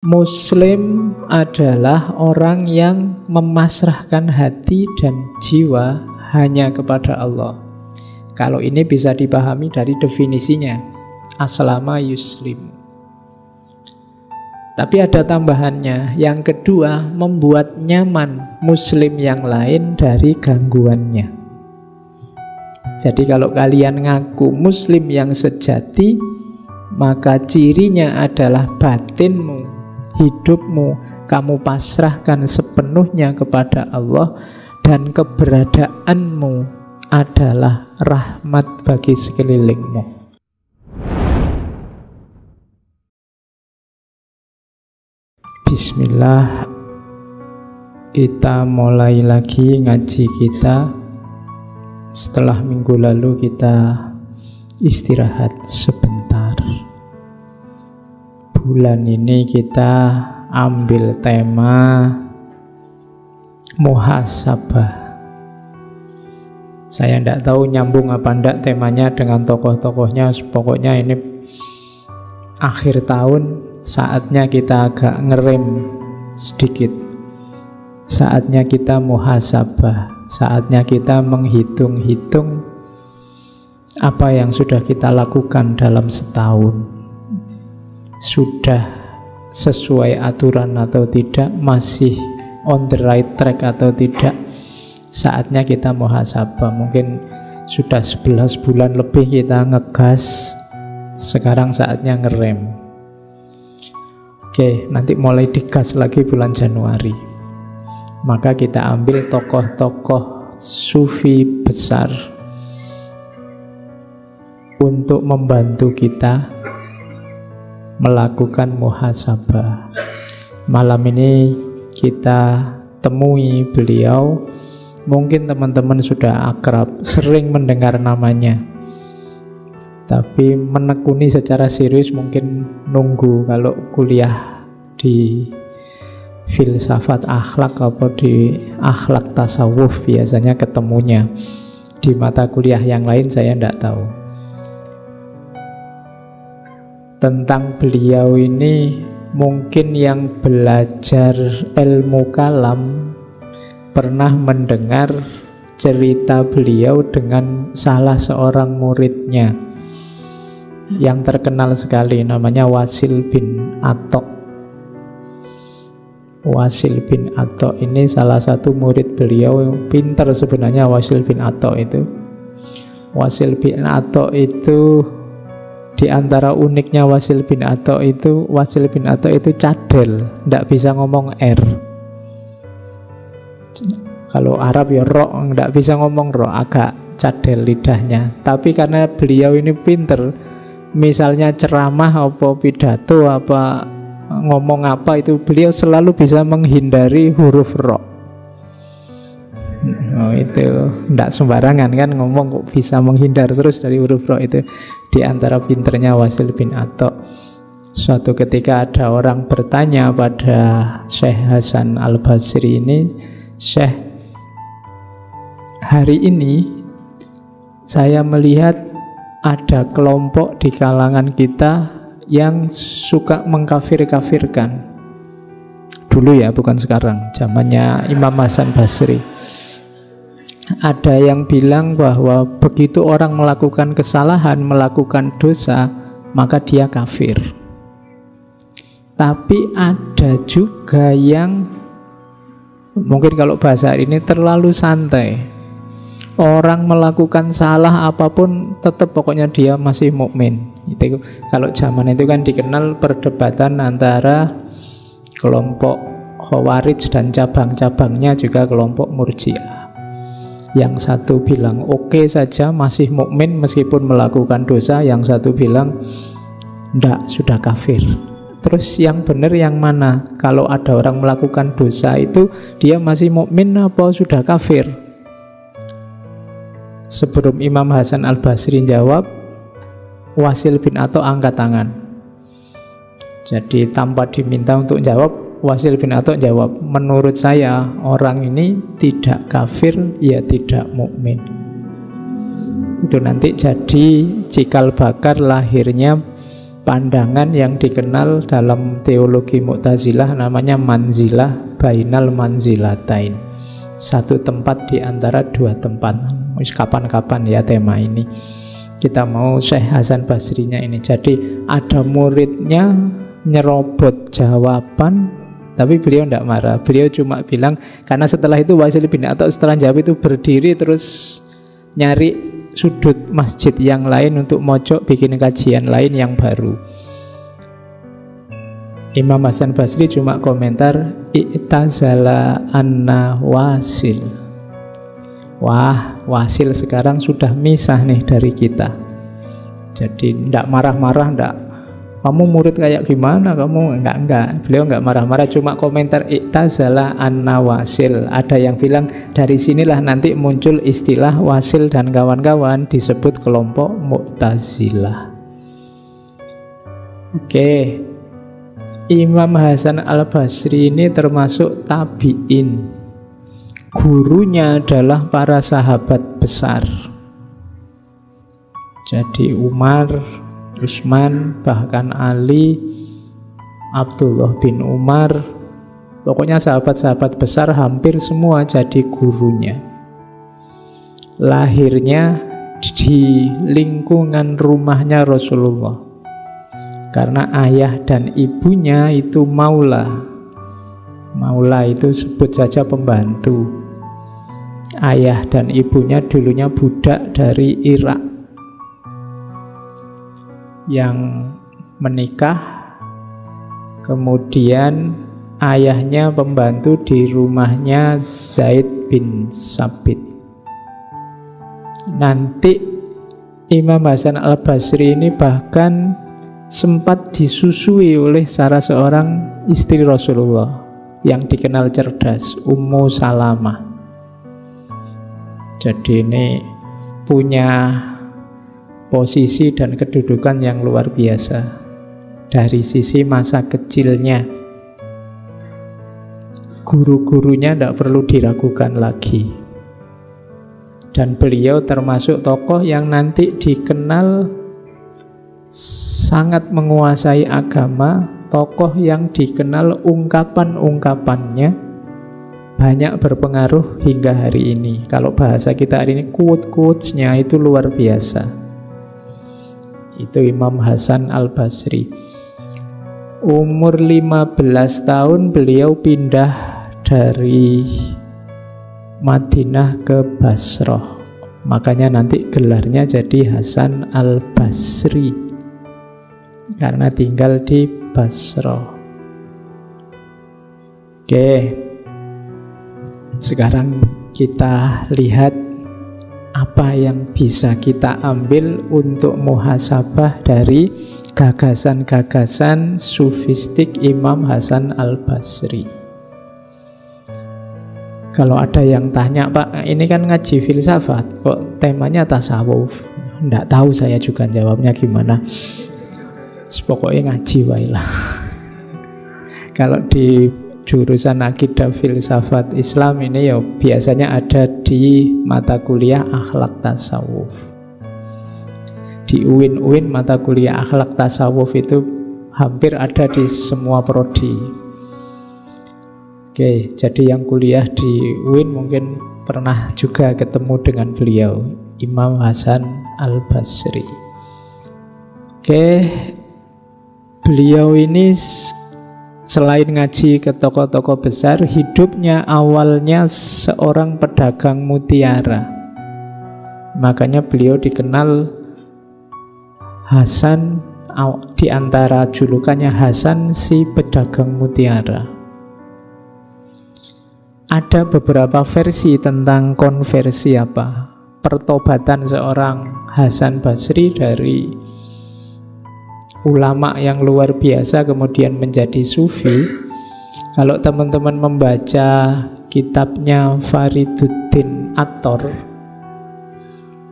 Muslim adalah orang yang memasrahkan hati dan jiwa hanya kepada Allah. Kalau ini bisa dipahami dari definisinya, aslama yuslim. Tapi ada tambahannya. Yang kedua, membuat nyaman Muslim yang lain dari gangguannya. Jadi kalau kalian ngaku Muslim yang sejati, maka cirinya adalah batinmu, hidupmu, kamu pasrahkan sepenuhnya kepada Allah, dan keberadaanmu adalah rahmat bagi sekelilingmu. Bismillah, kita mulai lagi ngaji kita. Setelah minggu lalu kita istirahat sebentar. Bulan ini kita ambil tema muhasabah. Saya tidak tahu nyambung apa enggak temanya dengan tokoh-tokohnya. Pokoknya ini akhir tahun, saatnya kita agak ngerem sedikit. Saatnya kita muhasabah. Saatnya kita menghitung-hitung apa yang sudah kita lakukan dalam setahun. Sudah sesuai aturan atau tidak, masih on the right track atau tidak. Saatnya kita muhasabah. Mungkin sudah 11 bulan lebih kita ngegas, sekarang saatnya ngerem. Oke, nanti mulai digas lagi bulan Januari. Maka kita ambil tokoh-tokoh sufi besar untuk membantu kita melakukan muhasabah. Malam ini kita temui beliau. Mungkin teman-teman sudah akrab, sering mendengar namanya, tapi menekuni secara serius mungkin nunggu. Kalau kuliah di filsafat akhlak atau di akhlak tasawuf biasanya ketemunya. Di mata kuliah yang lain saya tidak tahu. Tentang beliau ini, mungkin yang belajar ilmu kalam pernah mendengar cerita beliau dengan salah seorang muridnya yang terkenal sekali, namanya Wasil bin Atok. Wasil bin Atok ini salah satu murid beliau yang pintar sebenarnya. Wasil bin Atok itu di antara uniknya Wasil bin Atok itu cadel, tidak bisa ngomong R. Kalau Arab ya ro, tidak bisa ngomong ro, agak cadel lidahnya. Tapi karena beliau ini pinter, misalnya ceramah apa pidato apa ngomong apa itu, beliau selalu bisa menghindari huruf ro. Oh, itu tidak sembarangan kan ngomong, kok bisa menghindar terus dari huruf ro. Itu di antara pinternya Wasil bin Atok. Suatu ketika ada orang bertanya pada Syekh Hasan Al-Basri ini, "Syekh, hari ini saya melihat ada kelompok di kalangan kita yang suka mengkafir-kafirkan." Dulu ya, bukan sekarang, zamannya Imam Hasan Basri. Ada yang bilang bahwa begitu orang melakukan kesalahan, melakukan dosa, maka dia kafir. Tapi ada juga yang mungkin kalau bahasa ini terlalu santai. Orang melakukan salah apapun tetap pokoknya dia masih mukmin. Itu kalau zaman itu kan dikenal perdebatan antara kelompok Khawarij dan cabang-cabangnya juga kelompok Murji'ah. Yang satu bilang oke saja, masih mukmin meskipun melakukan dosa. Yang satu bilang ndak, sudah kafir. Terus yang benar yang mana? Kalau ada orang melakukan dosa itu dia masih mukmin apa sudah kafir? Sebelum Imam Hasan Al-Basri jawab, Wasil bin Atok angkat tangan. Jadi tanpa diminta untuk jawab, Wasil bin Atok jawab, "Menurut saya orang ini tidak kafir, ya tidak mukmin." Itu nanti jadi cikal bakal lahirnya pandangan yang dikenal dalam teologi Mu'tazilah namanya manzilah bainal manzilatain. Satu tempat di antara dua tempat. Kapan-kapan ya tema ini kita mau Syekh Hasan Basrinya ini. Jadi ada muridnya nyerobot jawaban, tapi beliau tidak marah. Beliau cuma bilang, karena setelah itu Wasil bin Atha setelah jawab itu berdiri terus nyari sudut masjid yang lain untuk mojok bikin kajian lain yang baru. Imam Hasan Basri cuma komentar, i'tazala anna Wasil. Wah, Wasil sekarang sudah misah nih dari kita. Jadi tidak marah-marah, tidak kamu murid kayak gimana, kamu enggak. Beliau enggak marah-marah, cuma komentar i'tazala anna Wasil. Ada yang bilang dari sinilah nanti muncul istilah Wasil dan kawan-kawan disebut kelompok Mu'tazilah. Oke. Imam Hasan al-Basri ini termasuk tabi'in. Gurunya adalah para sahabat besar. Jadi Umar, Utsman, bahkan Ali, Abdullah bin Umar, pokoknya sahabat-sahabat besar hampir semua jadi gurunya. Lahirnya di lingkungan rumahnya Rasulullah, karena ayah dan ibunya itu maula. Maula itu sebut saja pembantu. Ayah dan ibunya dulunya budak dari Irak yang menikah, kemudian ayahnya pembantu di rumahnya Zaid bin Sabit. Nanti Imam Hasan al-Basri ini bahkan sempat disusui oleh salah seorang istri Rasulullah yang dikenal cerdas, Ummu Salamah. Jadi ini punya posisi dan kedudukan yang luar biasa dari sisi masa kecilnya. Guru-gurunya tidak perlu diragukan lagi. Dan beliau termasuk tokoh yang nanti dikenal sangat menguasai agama, tokoh yang dikenal ungkapan-ungkapannya banyak berpengaruh hingga hari ini. Kalau bahasa kita hari ini, quote-quotesnya itu luar biasa. Itu Imam Hasan al-Basri. Umur 15 tahun beliau pindah dari Madinah ke Basrah. Makanya nanti gelarnya jadi Hasan al-Basri, karena tinggal di Basrah. Oke, sekarang kita lihat apa yang bisa kita ambil untuk muhasabah dari gagasan-gagasan sufistik Imam Hasan al-Basri. Kalau ada yang tanya, Pak, ini kan ngaji filsafat, kok temanya tasawuf? Nggak tahu saya juga jawabnya gimana. Pokoknya ngaji wailah. Kalau di jurusan akidah filsafat Islam ini ya biasanya ada di mata kuliah akhlak tasawuf. Di UIN mata kuliah akhlak tasawuf itu hampir ada di semua prodi. Oke, jadi yang kuliah di UIN mungkin pernah juga ketemu dengan beliau, Imam Hasan al-Basri. Oke, beliau ini selain ngaji ke tokoh-tokoh besar, hidupnya awalnya seorang pedagang mutiara. Makanya beliau dikenal Hasan, di antara julukannya Hasan si pedagang mutiara. Ada beberapa versi tentang konversi pertobatan seorang Hasan Basri dari ulama yang luar biasa kemudian menjadi sufi. Kalau teman-teman membaca kitabnya Fariduddin Attor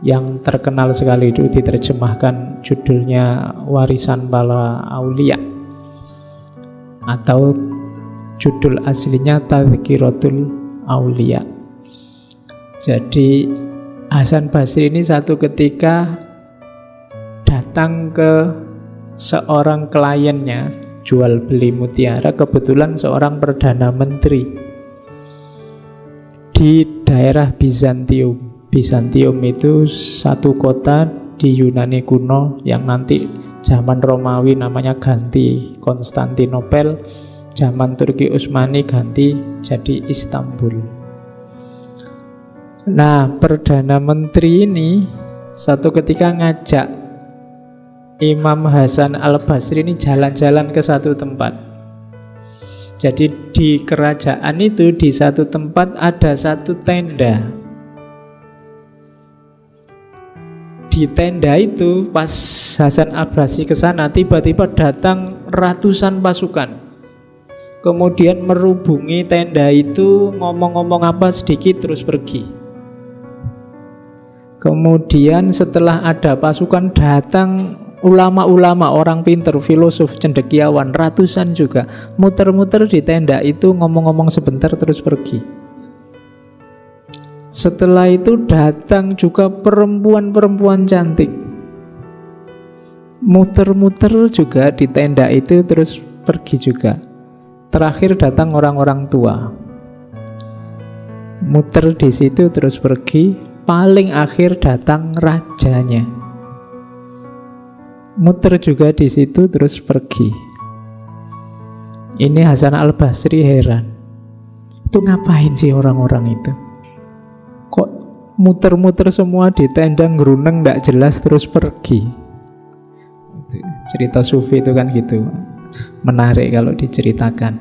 yang terkenal sekali, itu diterjemahkan judulnya Warisan Para Aulia, atau judul aslinya Tadhkiratul Aulia. Jadi Hasan Basri ini satu ketika datang ke seorang kliennya jual beli mutiara, kebetulan seorang perdana menteri di daerah Bizantium. Bizantium itu satu kota di Yunani kuno yang nanti zaman Romawi namanya ganti Konstantinopel, zaman Turki Utsmani ganti jadi Istanbul. Nah, Perdana Menteri ini satu ketika ngajak Imam Hasan al-Basri ini jalan-jalan ke satu tempat. Jadi di kerajaan itu, di satu tempat ada satu tenda. Di tenda itu pas Hasan al-Basri ke sana, tiba-tiba datang ratusan pasukan. Kemudian merubungi tenda itu, ngomong-ngomong apa sedikit terus pergi. Kemudian setelah ada pasukan datang ulama-ulama, orang pinter, filosof, cendekiawan, ratusan juga, muter-muter di tenda itu, ngomong-ngomong sebentar terus pergi. Setelah itu datang juga perempuan-perempuan cantik, muter-muter juga di tenda itu terus pergi juga. Terakhir datang orang-orang tua, muter di situ terus pergi. Paling akhir datang rajanya, muter juga di situ terus pergi. Ini Hasan al-Basri heran, itu ngapain sih orang-orang itu? Kok muter-muter semua di tenda, ngeruneng nggak jelas terus pergi? Cerita sufi itu kan gitu, menarik kalau diceritakan.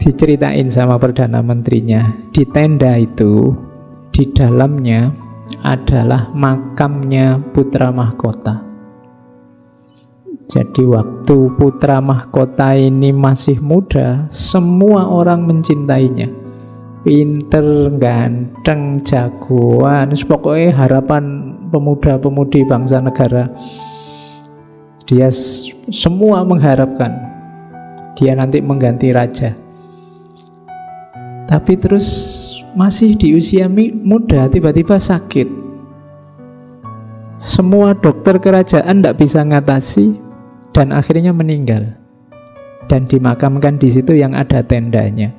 Diceritain sama Perdana Menterinya, di tenda itu di dalamnya adalah makamnya putra mahkota. Jadi waktu putra mahkota ini masih muda, semua orang mencintainya. Pinter, ganteng, jagoan, pokoknya harapan pemuda-pemudi bangsa negara. Dia semua mengharapkan dia nanti mengganti raja. Tapi terus masih di usia muda tiba-tiba sakit. Semua dokter kerajaan tidak bisa ngatasi dan akhirnya meninggal. Dan dimakamkan di situ yang ada tendanya.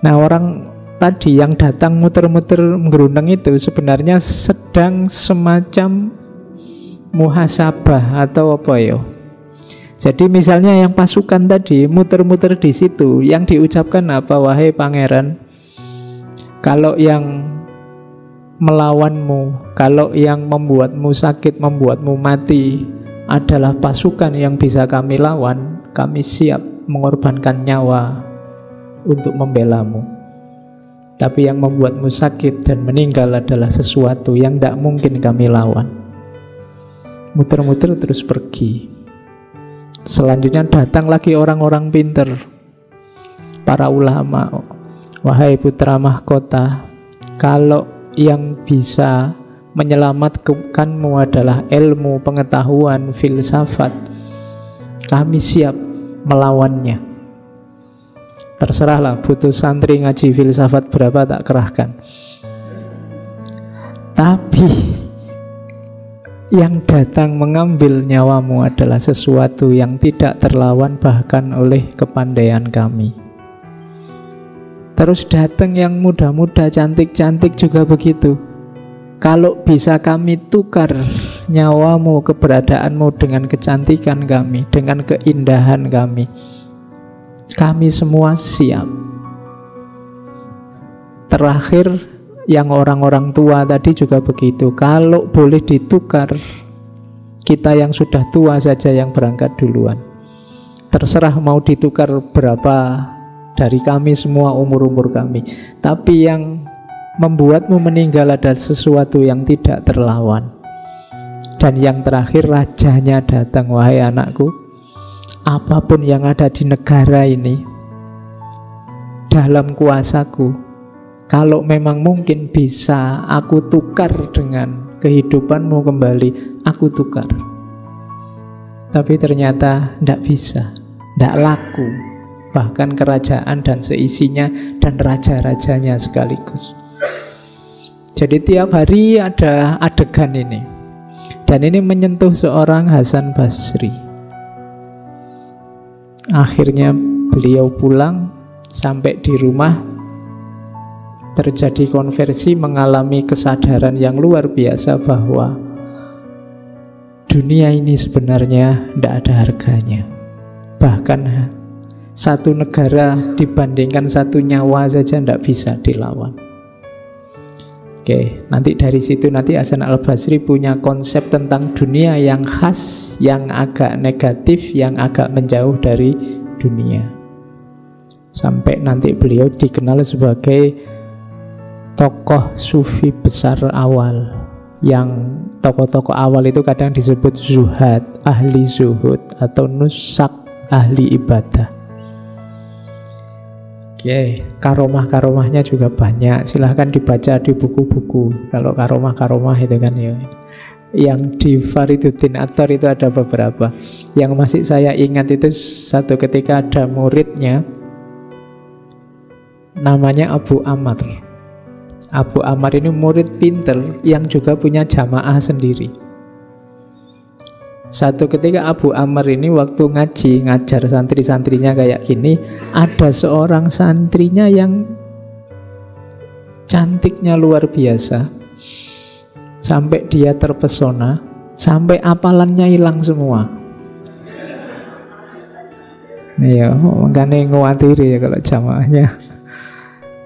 Nah, orang tadi yang datang muter-muter menggerundeng itu sebenarnya sedang semacam muhasabah atau apa ya. Jadi misalnya yang pasukan tadi muter-muter di situ, yang diucapkan apa? Wahai pangeran, kalau yang melawanmu, kalau yang membuatmu sakit, membuatmu mati adalah pasukan yang bisa kami lawan, kami siap mengorbankan nyawa untuk membelamu. Tapi yang membuatmu sakit dan meninggal adalah sesuatu yang tidak mungkin kami lawan. Muter-muter terus pergi. Selanjutnya datang lagi orang-orang pinter, para ulama. Wahai putra mahkota, kalau yang bisa menyelamatkanmu adalah ilmu, pengetahuan, filsafat, kami siap melawannya. Terserahlah, butuh santri ngaji filsafat berapa tak kerahkan. Tapi yang datang mengambil nyawamu adalah sesuatu yang tidak terlawan bahkan oleh kepandaian kami. Terus datang yang muda-muda, cantik-cantik juga begitu. Kalau bisa kami tukar nyawamu, keberadaanmu dengan kecantikan kami, dengan keindahan kami semua siap. Terakhir yang orang-orang tua tadi juga begitu. Kalau boleh ditukar, kita yang sudah tua saja yang berangkat duluan. Terserah mau ditukar berapa dari kami semua, umur-umur kami. Tapi yang membuatmu meninggal adalah sesuatu yang tidak terlawan. Dan yang terakhir, rajanya datang. Wahai anakku, apapun yang ada di negara ini dalam kuasaku, kalau memang mungkin bisa aku tukar dengan kehidupanmu kembali, aku tukar. Tapi ternyata tidak bisa, tidak laku. Bahkan kerajaan dan seisinya dan raja-rajanya sekaligus. Jadi tiap hari ada adegan ini. Dan ini menyentuh seorang Hasan Basri. Akhirnya beliau pulang, sampai di rumah terjadi konversi, mengalami kesadaran yang luar biasa bahwa dunia ini sebenarnya tidak ada harganya. Bahkan satu negara dibandingkan satu nyawa saja tidak bisa dilawan. Oke, nanti dari situ nanti Hasan al-Basri punya konsep tentang dunia yang khas, yang agak negatif, yang agak menjauh dari dunia. Sampai nanti beliau dikenal sebagai tokoh sufi besar awal. Yang tokoh-tokoh awal itu kadang disebut zuhad, ahli zuhud, atau nusak, ahli ibadah. Oke, karomah-karomahnya juga banyak. Silahkan dibaca di buku-buku. Kalau karomah-karomah itu kan ya, yang di Fariduddin Attar itu ada beberapa. Yang masih saya ingat itu satu ketika ada muridnya, namanya Abu Amr. Abu Amr ini murid pinter yang juga punya jamaah sendiri. Satu ketika Abu Amr ini waktu ngajar santri-santrinya kayak gini, ada seorang santrinya yang cantiknya luar biasa, sampai dia terpesona, sampai apalannya hilang semua. Iya, makanya ngawatiri ya kalau jamaahnya.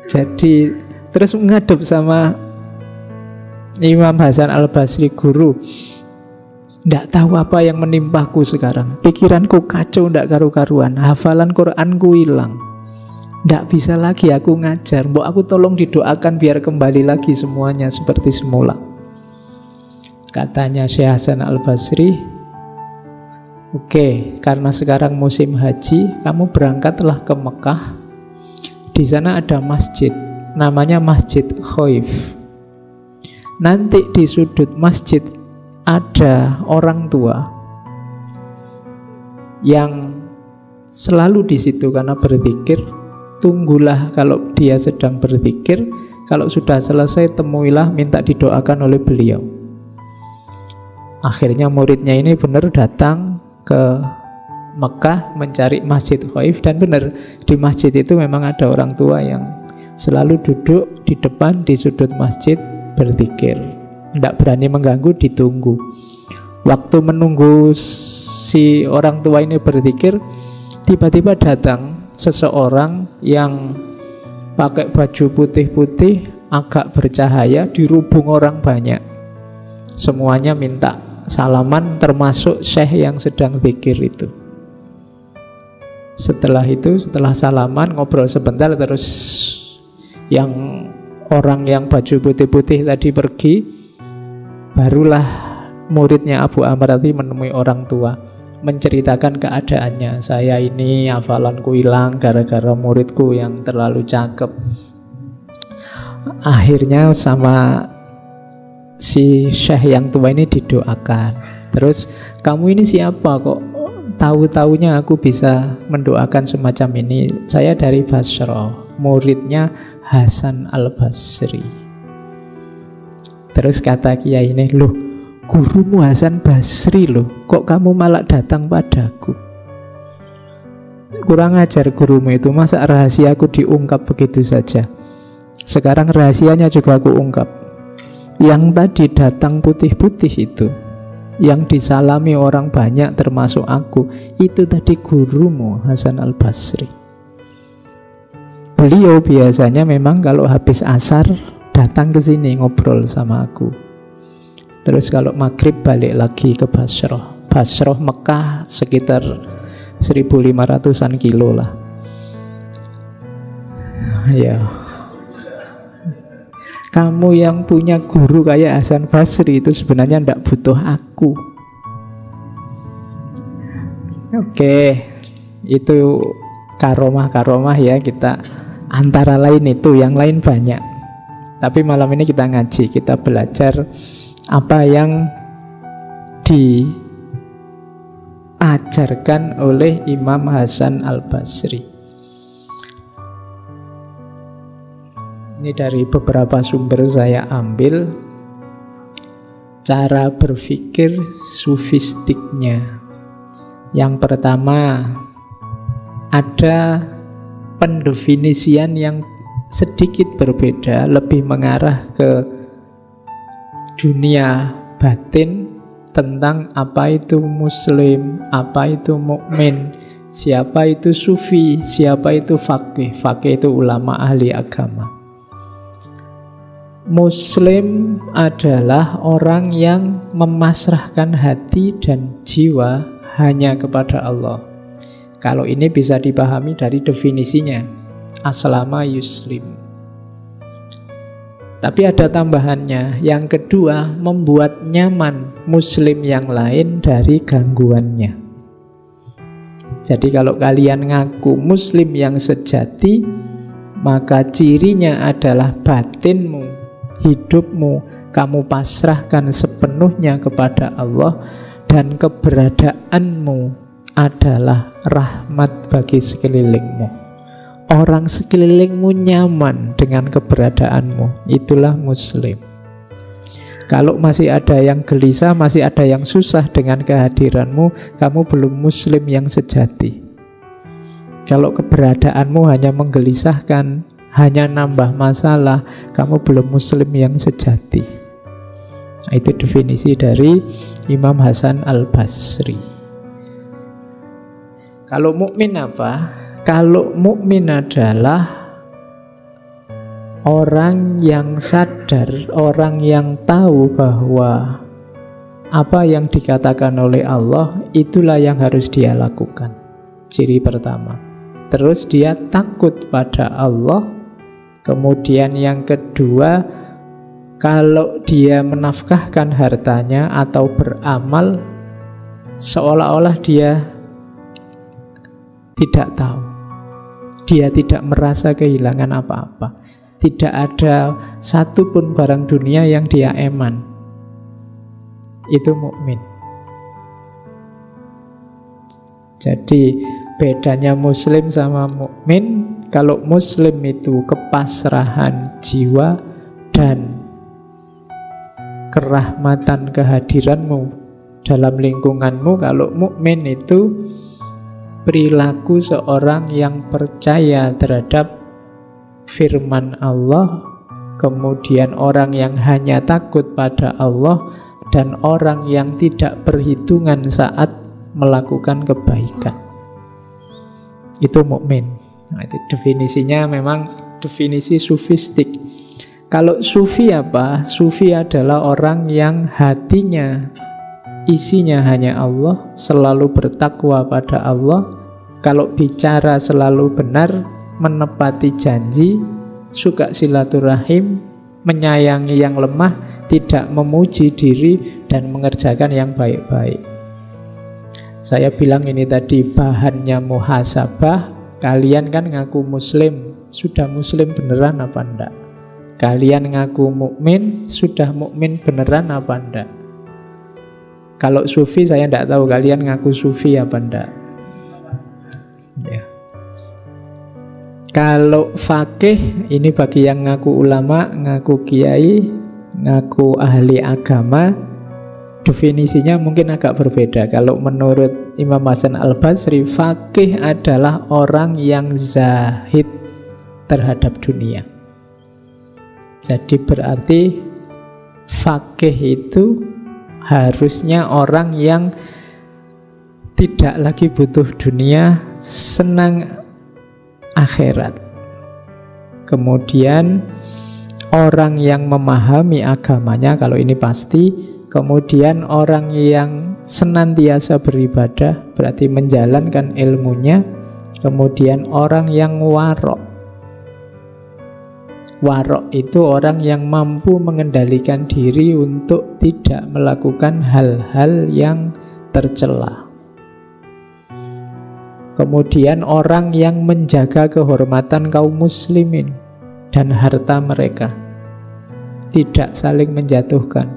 Jadi terus menghadap sama Imam Hasan al-Basri, guru, tidak tahu apa yang menimpaku sekarang. Pikiranku kacau, tidak karu-karuan. Hafalan Quranku hilang. Tidak bisa lagi aku ngajar. Mbok aku tolong didoakan biar kembali lagi semuanya seperti semula. Katanya Syekh Hasan al-Basri, oke, karena sekarang musim haji, kamu berangkatlah ke Mekah. Di sana ada masjid, namanya Masjid Khaif. Nanti di sudut masjid ada orang tua yang selalu di situ karena berzikir. Tunggulah kalau dia sedang berzikir. Kalau sudah selesai, temuilah, minta didoakan oleh beliau. Akhirnya muridnya ini benar datang ke Mekah mencari Masjid Khaif, dan benar di masjid itu memang ada orang tua yang selalu duduk di depan di sudut masjid berzikir. Tidak berani mengganggu, ditunggu. Waktu menunggu si orang tua ini berzikir, tiba-tiba datang seseorang yang pakai baju putih-putih, agak bercahaya, dirubung orang banyak. Semuanya minta salaman, termasuk syekh yang sedang zikir itu. Setelah itu, setelah salaman, ngobrol sebentar, terus yang orang yang baju putih-putih tadi pergi. Barulah muridnya Abu Amr tadi menemui orang tua, menceritakan keadaannya. Saya ini hafalanku hilang gara-gara muridku yang terlalu cakep. Akhirnya sama si syekh yang tua ini didoakan. Terus, kamu ini siapa kok tahu-taunya aku bisa mendoakan semacam ini? Saya dari Basra, muridnya Hasan al-Basri. Terus kata kiai ini, loh, gurumu Hasan Basri loh, kok kamu malah datang padaku? Kurang ajar gurumu itu, masa rahasiaku diungkap begitu saja? Sekarang rahasianya juga aku ungkap. Yang tadi datang putih-putih itu, yang disalami orang banyak termasuk aku, itu tadi gurumu Hasan al-Basri. Beliau biasanya memang kalau habis asar datang ke sini ngobrol sama aku. Terus kalau maghrib balik lagi ke Basrah. Basrah Mekah sekitar 1.500-an kilo lah. Ya, kamu yang punya guru kayak Hasan Basri itu sebenarnya tidak butuh aku. Oke, itu karomah-karomah ya, kita antara lain itu, yang lain banyak. Tapi malam ini kita ngaji, kita belajar apa yang diajarkan oleh Imam Hasan al-Basri. Ini dari beberapa sumber saya ambil. cara berpikir sufistiknya. Yang pertama, ada pendefinisian yang sedikit berbeda, lebih mengarah ke dunia batin tentang apa itu muslim, apa itu mukmin, siapa itu sufi, siapa itu faqih. Faqih itu ulama ahli agama. Muslim adalah orang yang memasrahkan hati dan jiwa hanya kepada Allah. Kalau ini bisa dipahami dari definisinya, aslama yuslim. Tapi ada tambahannya. Yang kedua, membuat nyaman muslim yang lain dari gangguannya. Jadi kalau kalian ngaku muslim yang sejati, maka cirinya adalah batinmu, hidupmu, kamu pasrahkan sepenuhnya kepada Allah, dan keberadaanmu adalah rahmat bagi sekelilingmu. Orang sekelilingmu nyaman dengan keberadaanmu, itulah muslim. Kalau masih ada yang gelisah, masih ada yang susah dengan kehadiranmu, kamu belum muslim yang sejati. Kalau keberadaanmu hanya menggelisahkan, hanya nambah masalah, kamu belum muslim yang sejati. Itu definisi dari Imam Hasan Al-Basri. Kalau mukmin apa? Kalau mukmin adalah orang yang sadar, orang yang tahu bahwa apa yang dikatakan oleh Allah itulah yang harus dia lakukan. Ciri pertama. Terus dia takut pada Allah. Kemudian yang kedua, kalau dia menafkahkan hartanya atau beramal, seolah-olah dia tidak tahu. Dia tidak merasa kehilangan apa-apa. Tidak ada satupun barang dunia yang dia eman. Itu mukmin. Jadi bedanya muslim sama mukmin, kalau muslim itu kepasrahan jiwa dan kerahmatan kehadiranmu dalam lingkunganmu. Kalau mukmin itu perilaku seorang yang percaya terhadap firman Allah, kemudian orang yang hanya takut pada Allah, dan orang yang tidak perhitungan saat melakukan kebaikan. Itu mukmin. Nah, itu definisinya memang definisi sufistik. Kalau sufi apa? Sufi adalah orang yang hatinya isinya hanya Allah, selalu bertakwa pada Allah. Kalau bicara selalu benar, menepati janji, suka silaturahim, menyayangi yang lemah, tidak memuji diri, dan mengerjakan yang baik-baik. Saya bilang ini tadi bahannya muhasabah. Kalian kan ngaku muslim, sudah muslim beneran apa enggak? Kalian ngaku mukmin, sudah mukmin beneran apa enggak? Kalau sufi saya enggak tahu kalian ngaku sufi apa enggak. Ya. Kalau fakih, ini bagi yang ngaku ulama, ngaku kiai, ngaku ahli agama, definisinya mungkin agak berbeda. Kalau menurut Imam Hasan Al-Basri, fakih adalah orang yang zahid terhadap dunia. Jadi berarti fakih itu harusnya orang yang tidak lagi butuh dunia, senang akhirat. Kemudian orang yang memahami agamanya, kalau ini pasti. Kemudian orang yang senantiasa beribadah, berarti menjalankan ilmunya. Kemudian orang yang warok. Warok itu orang yang mampu mengendalikan diri untuk tidak melakukan hal-hal yang tercela. Kemudian orang yang menjaga kehormatan kaum muslimin dan harta mereka, tidak saling menjatuhkan.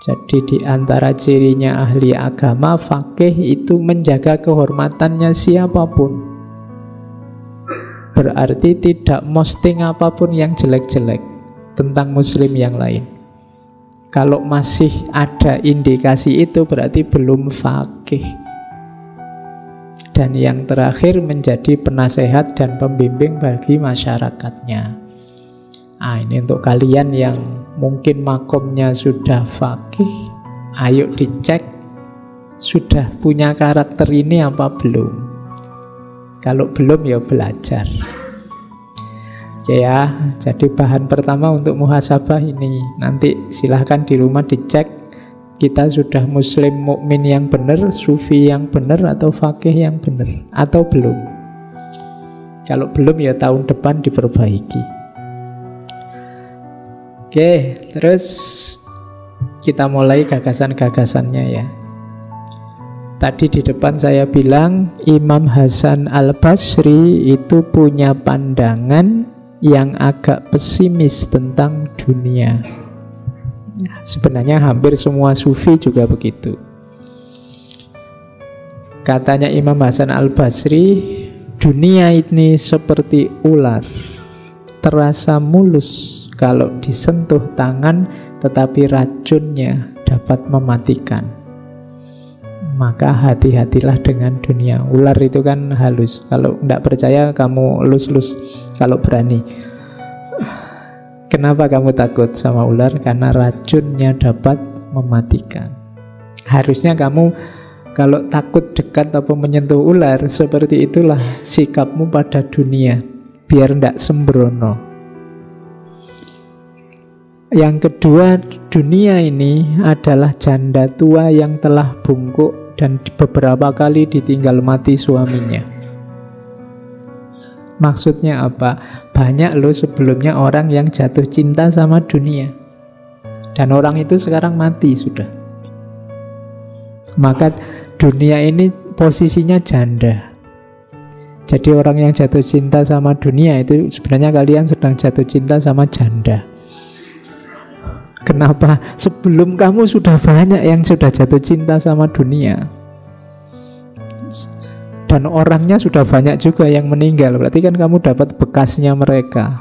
Jadi di antara cirinya ahli agama, fakih itu menjaga kehormatannya siapapun. Berarti tidak posting apapun yang jelek-jelek tentang muslim yang lain. Kalau masih ada indikasi itu berarti belum faqih. Dan yang terakhir menjadi penasehat dan pembimbing bagi masyarakatnya. Nah, ini untuk kalian yang mungkin makomnya sudah faqih, ayo dicek sudah punya karakter ini apa belum. Kalau belum ya belajar. Oke ya, jadi bahan pertama untuk muhasabah ini. Nanti silahkan di rumah dicek kita sudah muslim mukmin yang benar, sufi yang benar, atau faqih yang benar, atau belum. Kalau belum ya tahun depan diperbaiki. Oke, terus kita mulai gagasan-gagasannya ya. Tadi di depan saya bilang Imam Hasan Al-Basri itu punya pandangan yang agak pesimis tentang dunia. Sebenarnya hampir semua sufi juga begitu. Katanya Imam Hasan Al-Basri, dunia ini seperti ular, terasa mulus kalau disentuh tangan, tetapi racunnya dapat mematikan. Maka hati-hatilah dengan dunia. Ular itu kan halus. Kalau tidak percaya kamu lus-lus kalau berani. Kenapa kamu takut sama ular? Karena racunnya dapat mematikan. Harusnya kamu kalau takut dekat atau menyentuh ular, seperti itulah sikapmu pada dunia, biar tidak sembrono. Yang kedua, dunia ini adalah janda tua yang telah bungkuk dan beberapa kali ditinggal mati suaminya. Maksudnya apa? Banyak loh sebelumnya orang yang jatuh cinta sama dunia, dan orang itu sekarang mati sudah. Maka dunia ini posisinya janda. Jadi orang yang jatuh cinta sama dunia itu sebenarnya kalian sedang jatuh cinta sama janda. Kenapa? Sebelum kamu sudah banyak yang sudah jatuh cinta sama dunia. Dan orangnya sudah banyak juga yang meninggal. Berarti kan kamu dapat bekasnya mereka.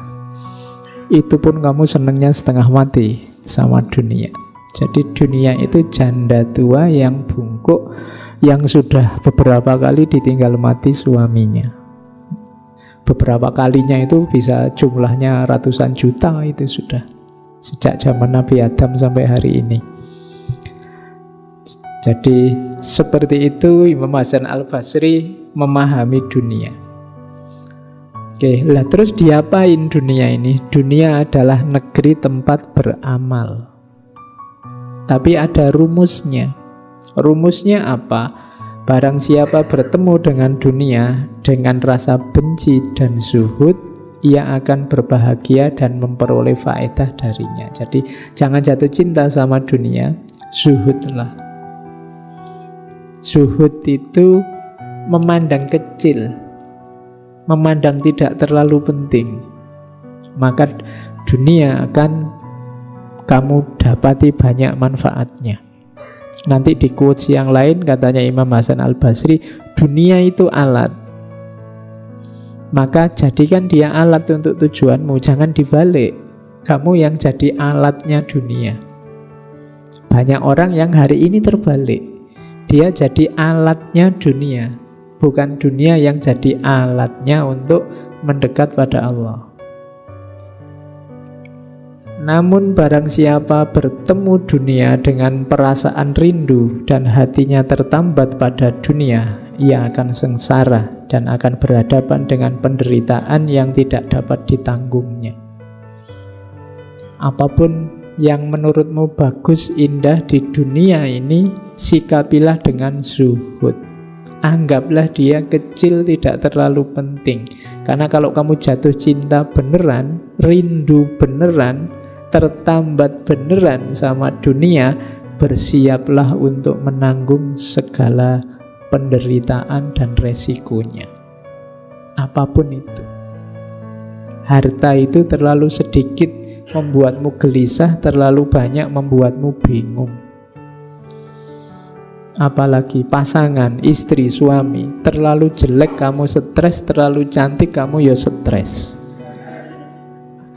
Itu pun kamu senangnya setengah mati sama dunia. Jadi dunia itu janda tua yang bungkuk, yang sudah beberapa kali ditinggal mati suaminya. Beberapa kalinya itu bisa jumlahnya ratusan juta itu sudah. Sejak zaman Nabi Adam sampai hari ini. Jadi seperti itu Imam Hasan Al-Basri memahami dunia. Oke, lah terus diapain dunia ini? Dunia adalah negeri tempat beramal. Tapi ada rumusnya. Rumusnya apa? Barang siapa bertemu dengan dunia dengan rasa benci dan zuhud, ia akan berbahagia dan memperoleh faedah darinya. Jadi jangan jatuh cinta sama dunia, zuhudlah. Zuhud itu memandang kecil, memandang tidak terlalu penting. Maka dunia akan kamu dapati banyak manfaatnya. Nanti di quotes yang lain katanya Imam Hasan Al-Basri, dunia itu alat. Maka jadikan dia alat untuk tujuanmu, jangan dibalik. Kamu yang jadi alatnya dunia. Banyak orang yang hari ini terbalik. Dia jadi alatnya dunia, bukan dunia yang jadi alatnya untuk mendekat pada Allah. Namun barang siapa bertemu dunia dengan perasaan rindu dan hatinya tertambat pada dunia, ia akan sengsara dan akan berhadapan dengan penderitaan yang tidak dapat ditanggungnya. Apapun yang menurutmu bagus, indah di dunia ini, sikapilah dengan zuhud. Anggaplah dia kecil, tidak terlalu penting. Karena kalau kamu jatuh cinta beneran, rindu beneran, tertambat beneran sama dunia, bersiaplah untuk menanggung segala penderitaan dan resikonya. Apapun itu. Harta itu terlalu sedikit membuatmu gelisah, terlalu banyak membuatmu bingung. Apalagi pasangan, istri, suami, terlalu jelek kamu stres, terlalu cantik kamu ya stres.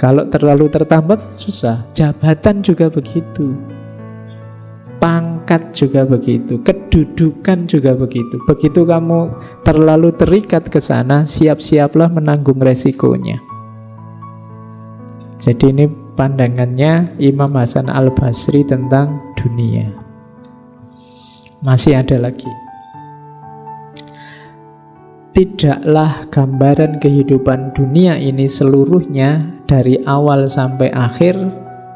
Kalau terlalu tertambat susah. Jabatan juga begitu. pangkat juga begitu, kedudukan juga begitu. Begitu kamu terlalu terikat ke sana, siap-siaplah menanggung resikonya. Jadi ini pandangannya Imam Hasan Al-Basri tentang dunia. Masih ada lagi. Tidaklah gambaran kehidupan dunia ini seluruhnya dari awal sampai akhir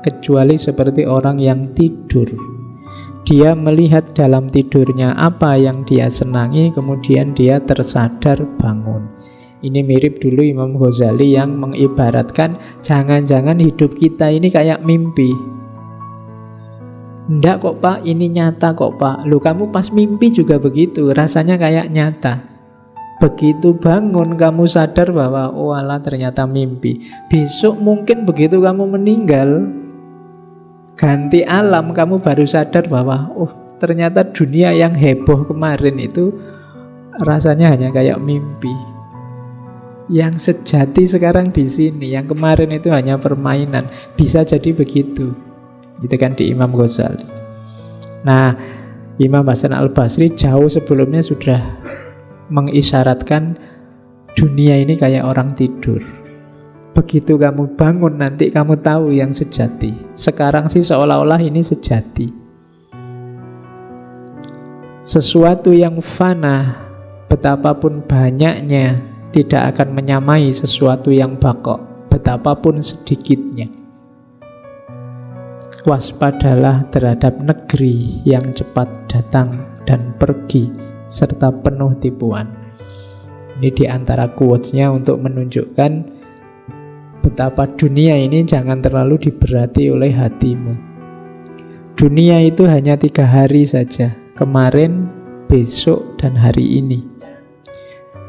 kecuali seperti orang yang tidur. Dia melihat dalam tidurnya apa yang dia senangi, kemudian dia tersadar bangun. Ini mirip dulu Imam Ghazali yang mengibaratkan jangan-jangan hidup kita ini kayak mimpi. Ndak kok Pak, ini nyata kok Pak. Loh, kamu pas mimpi juga begitu, rasanya kayak nyata. Begitu bangun kamu sadar bahwa oh alah ternyata mimpi. Besok mungkin begitu kamu meninggal, ganti alam, kamu baru sadar bahwa oh ternyata dunia yang heboh kemarin itu rasanya hanya kayak mimpi. Yang sejati sekarang di sini, yang kemarin itu hanya permainan. Bisa jadi begitu. Itu kan di Imam Ghazali. Nah, Imam Hasan Al-Basri jauh sebelumnya sudah mengisyaratkan dunia ini kayak orang tidur. Begitu kamu bangun nanti kamu tahu yang sejati. Sekarang sih seolah-olah ini sejati. Sesuatu yang fana, betapapun banyaknya, tidak akan menyamai sesuatu yang baqo, betapapun sedikitnya. Waspadalah terhadap negeri yang cepat datang dan pergi, serta penuh tipuan. Ini diantara quotes-nya untuk menunjukkan betapa dunia ini jangan terlalu diberati oleh hatimu. Dunia itu hanya 3 hari saja, kemarin, besok, dan hari ini.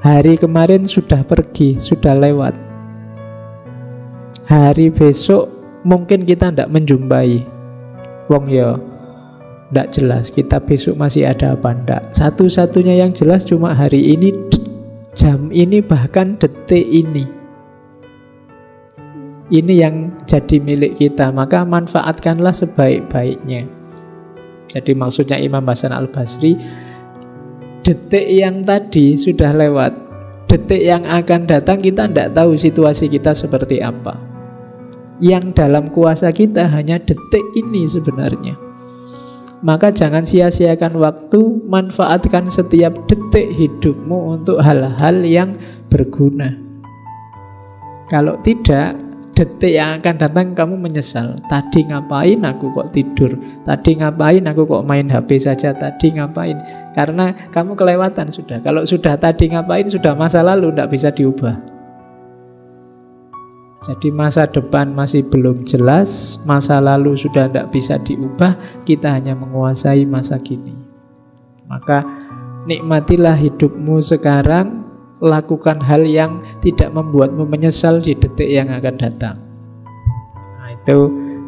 Hari kemarin sudah pergi, sudah lewat. Hari besok mungkin kita tidak menjumpai. Wong ya, tidak jelas kita besok masih ada apa tidak. Satu-satunya yang jelas cuma hari ini, jam ini, bahkan detik ini. Ini yang jadi milik kita, maka manfaatkanlah sebaik-baiknya. Jadi maksudnya Imam Hasan Al-Basri, detik yang tadi sudah lewat. Detik yang akan datang kita tidak tahu situasi kita seperti apa. Yang dalam kuasa kita hanya detik ini sebenarnya. Maka jangan sia-siakan waktu, manfaatkan setiap detik hidupmu untuk hal-hal yang berguna. Kalau tidak, detik yang akan datang kamu menyesal. Tadi ngapain aku kok tidur? Tadi ngapain aku kok main HP saja? Tadi ngapain? Karena kamu kelewatan sudah. Kalau sudah tadi ngapain, sudah masa lalu, tidak bisa diubah. Jadi masa depan masih belum jelas, masa lalu sudah tidak bisa diubah, kita hanya menguasai masa kini. Maka nikmatilah hidupmu sekarang, lakukan hal yang tidak membuatmu menyesal di detik yang akan datang. Nah, itu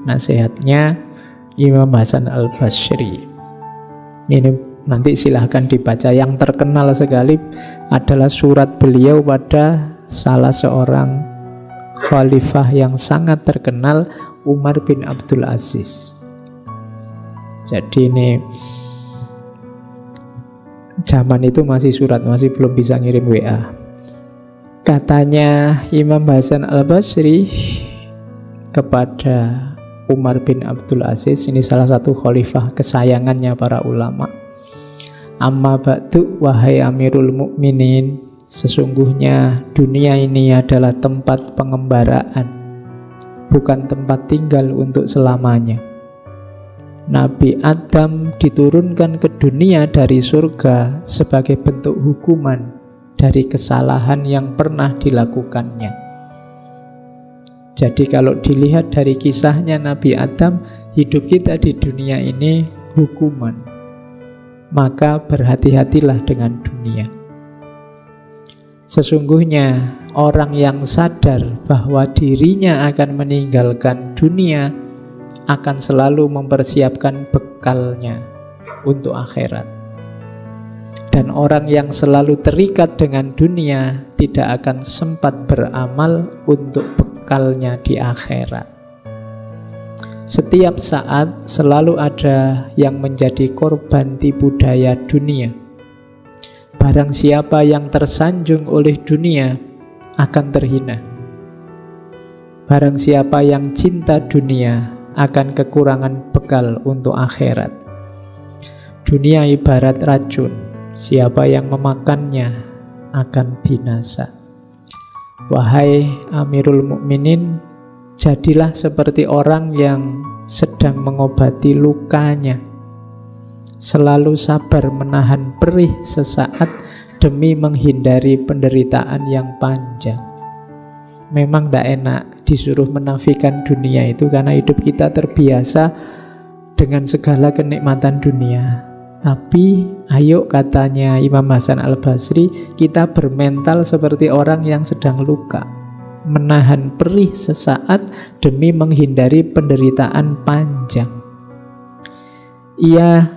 nasihatnya Imam Hasan Al-Basri. Ini nanti silahkan dibaca. Yang terkenal sekali adalah surat beliau pada salah seorang khalifah yang sangat terkenal, Umar bin Abdul Aziz. Jadi ini zaman itu masih surat, masih belum bisa ngirim WA. Katanya Imam Hasan Al-Basri kepada Umar bin Abdul Aziz, ini salah satu khalifah kesayangannya para ulama. Amma ba'du, wahai Amirul Mukminin, sesungguhnya dunia ini adalah tempat pengembaraan, bukan tempat tinggal untuk selamanya. Nabi Adam diturunkan ke dunia dari surga sebagai bentuk hukuman dari kesalahan yang pernah dilakukannya. Jadi kalau dilihat dari kisahnya Nabi Adam, hidup kita di dunia ini hukuman. Maka berhati-hatilah dengan dunia. Sesungguhnya orang yang sadar bahwa dirinya akan meninggalkan dunia akan selalu mempersiapkan bekalnya untuk akhirat. Dan orang yang selalu terikat dengan dunia tidak akan sempat beramal untuk bekalnya di akhirat. Setiap saat selalu ada yang menjadi korban tipu daya dunia. Barang siapa yang tersanjung oleh dunia akan terhina. Barang siapa yang cinta dunia akan kekurangan bekal untuk akhirat. Dunia ibarat racun, siapa yang memakannya akan binasa. Wahai Amirul Mukminin, jadilah seperti orang yang sedang mengobati lukanya. Selalu sabar menahan perih sesaat demi menghindari penderitaan yang panjang. Memang tidak enak disuruh menafikan dunia itu, karena hidup kita terbiasa dengan segala kenikmatan dunia. Tapi ayo, katanya Imam Hasan Al-Basri, kita bermental seperti orang yang sedang luka, menahan perih sesaat demi menghindari penderitaan panjang. Ia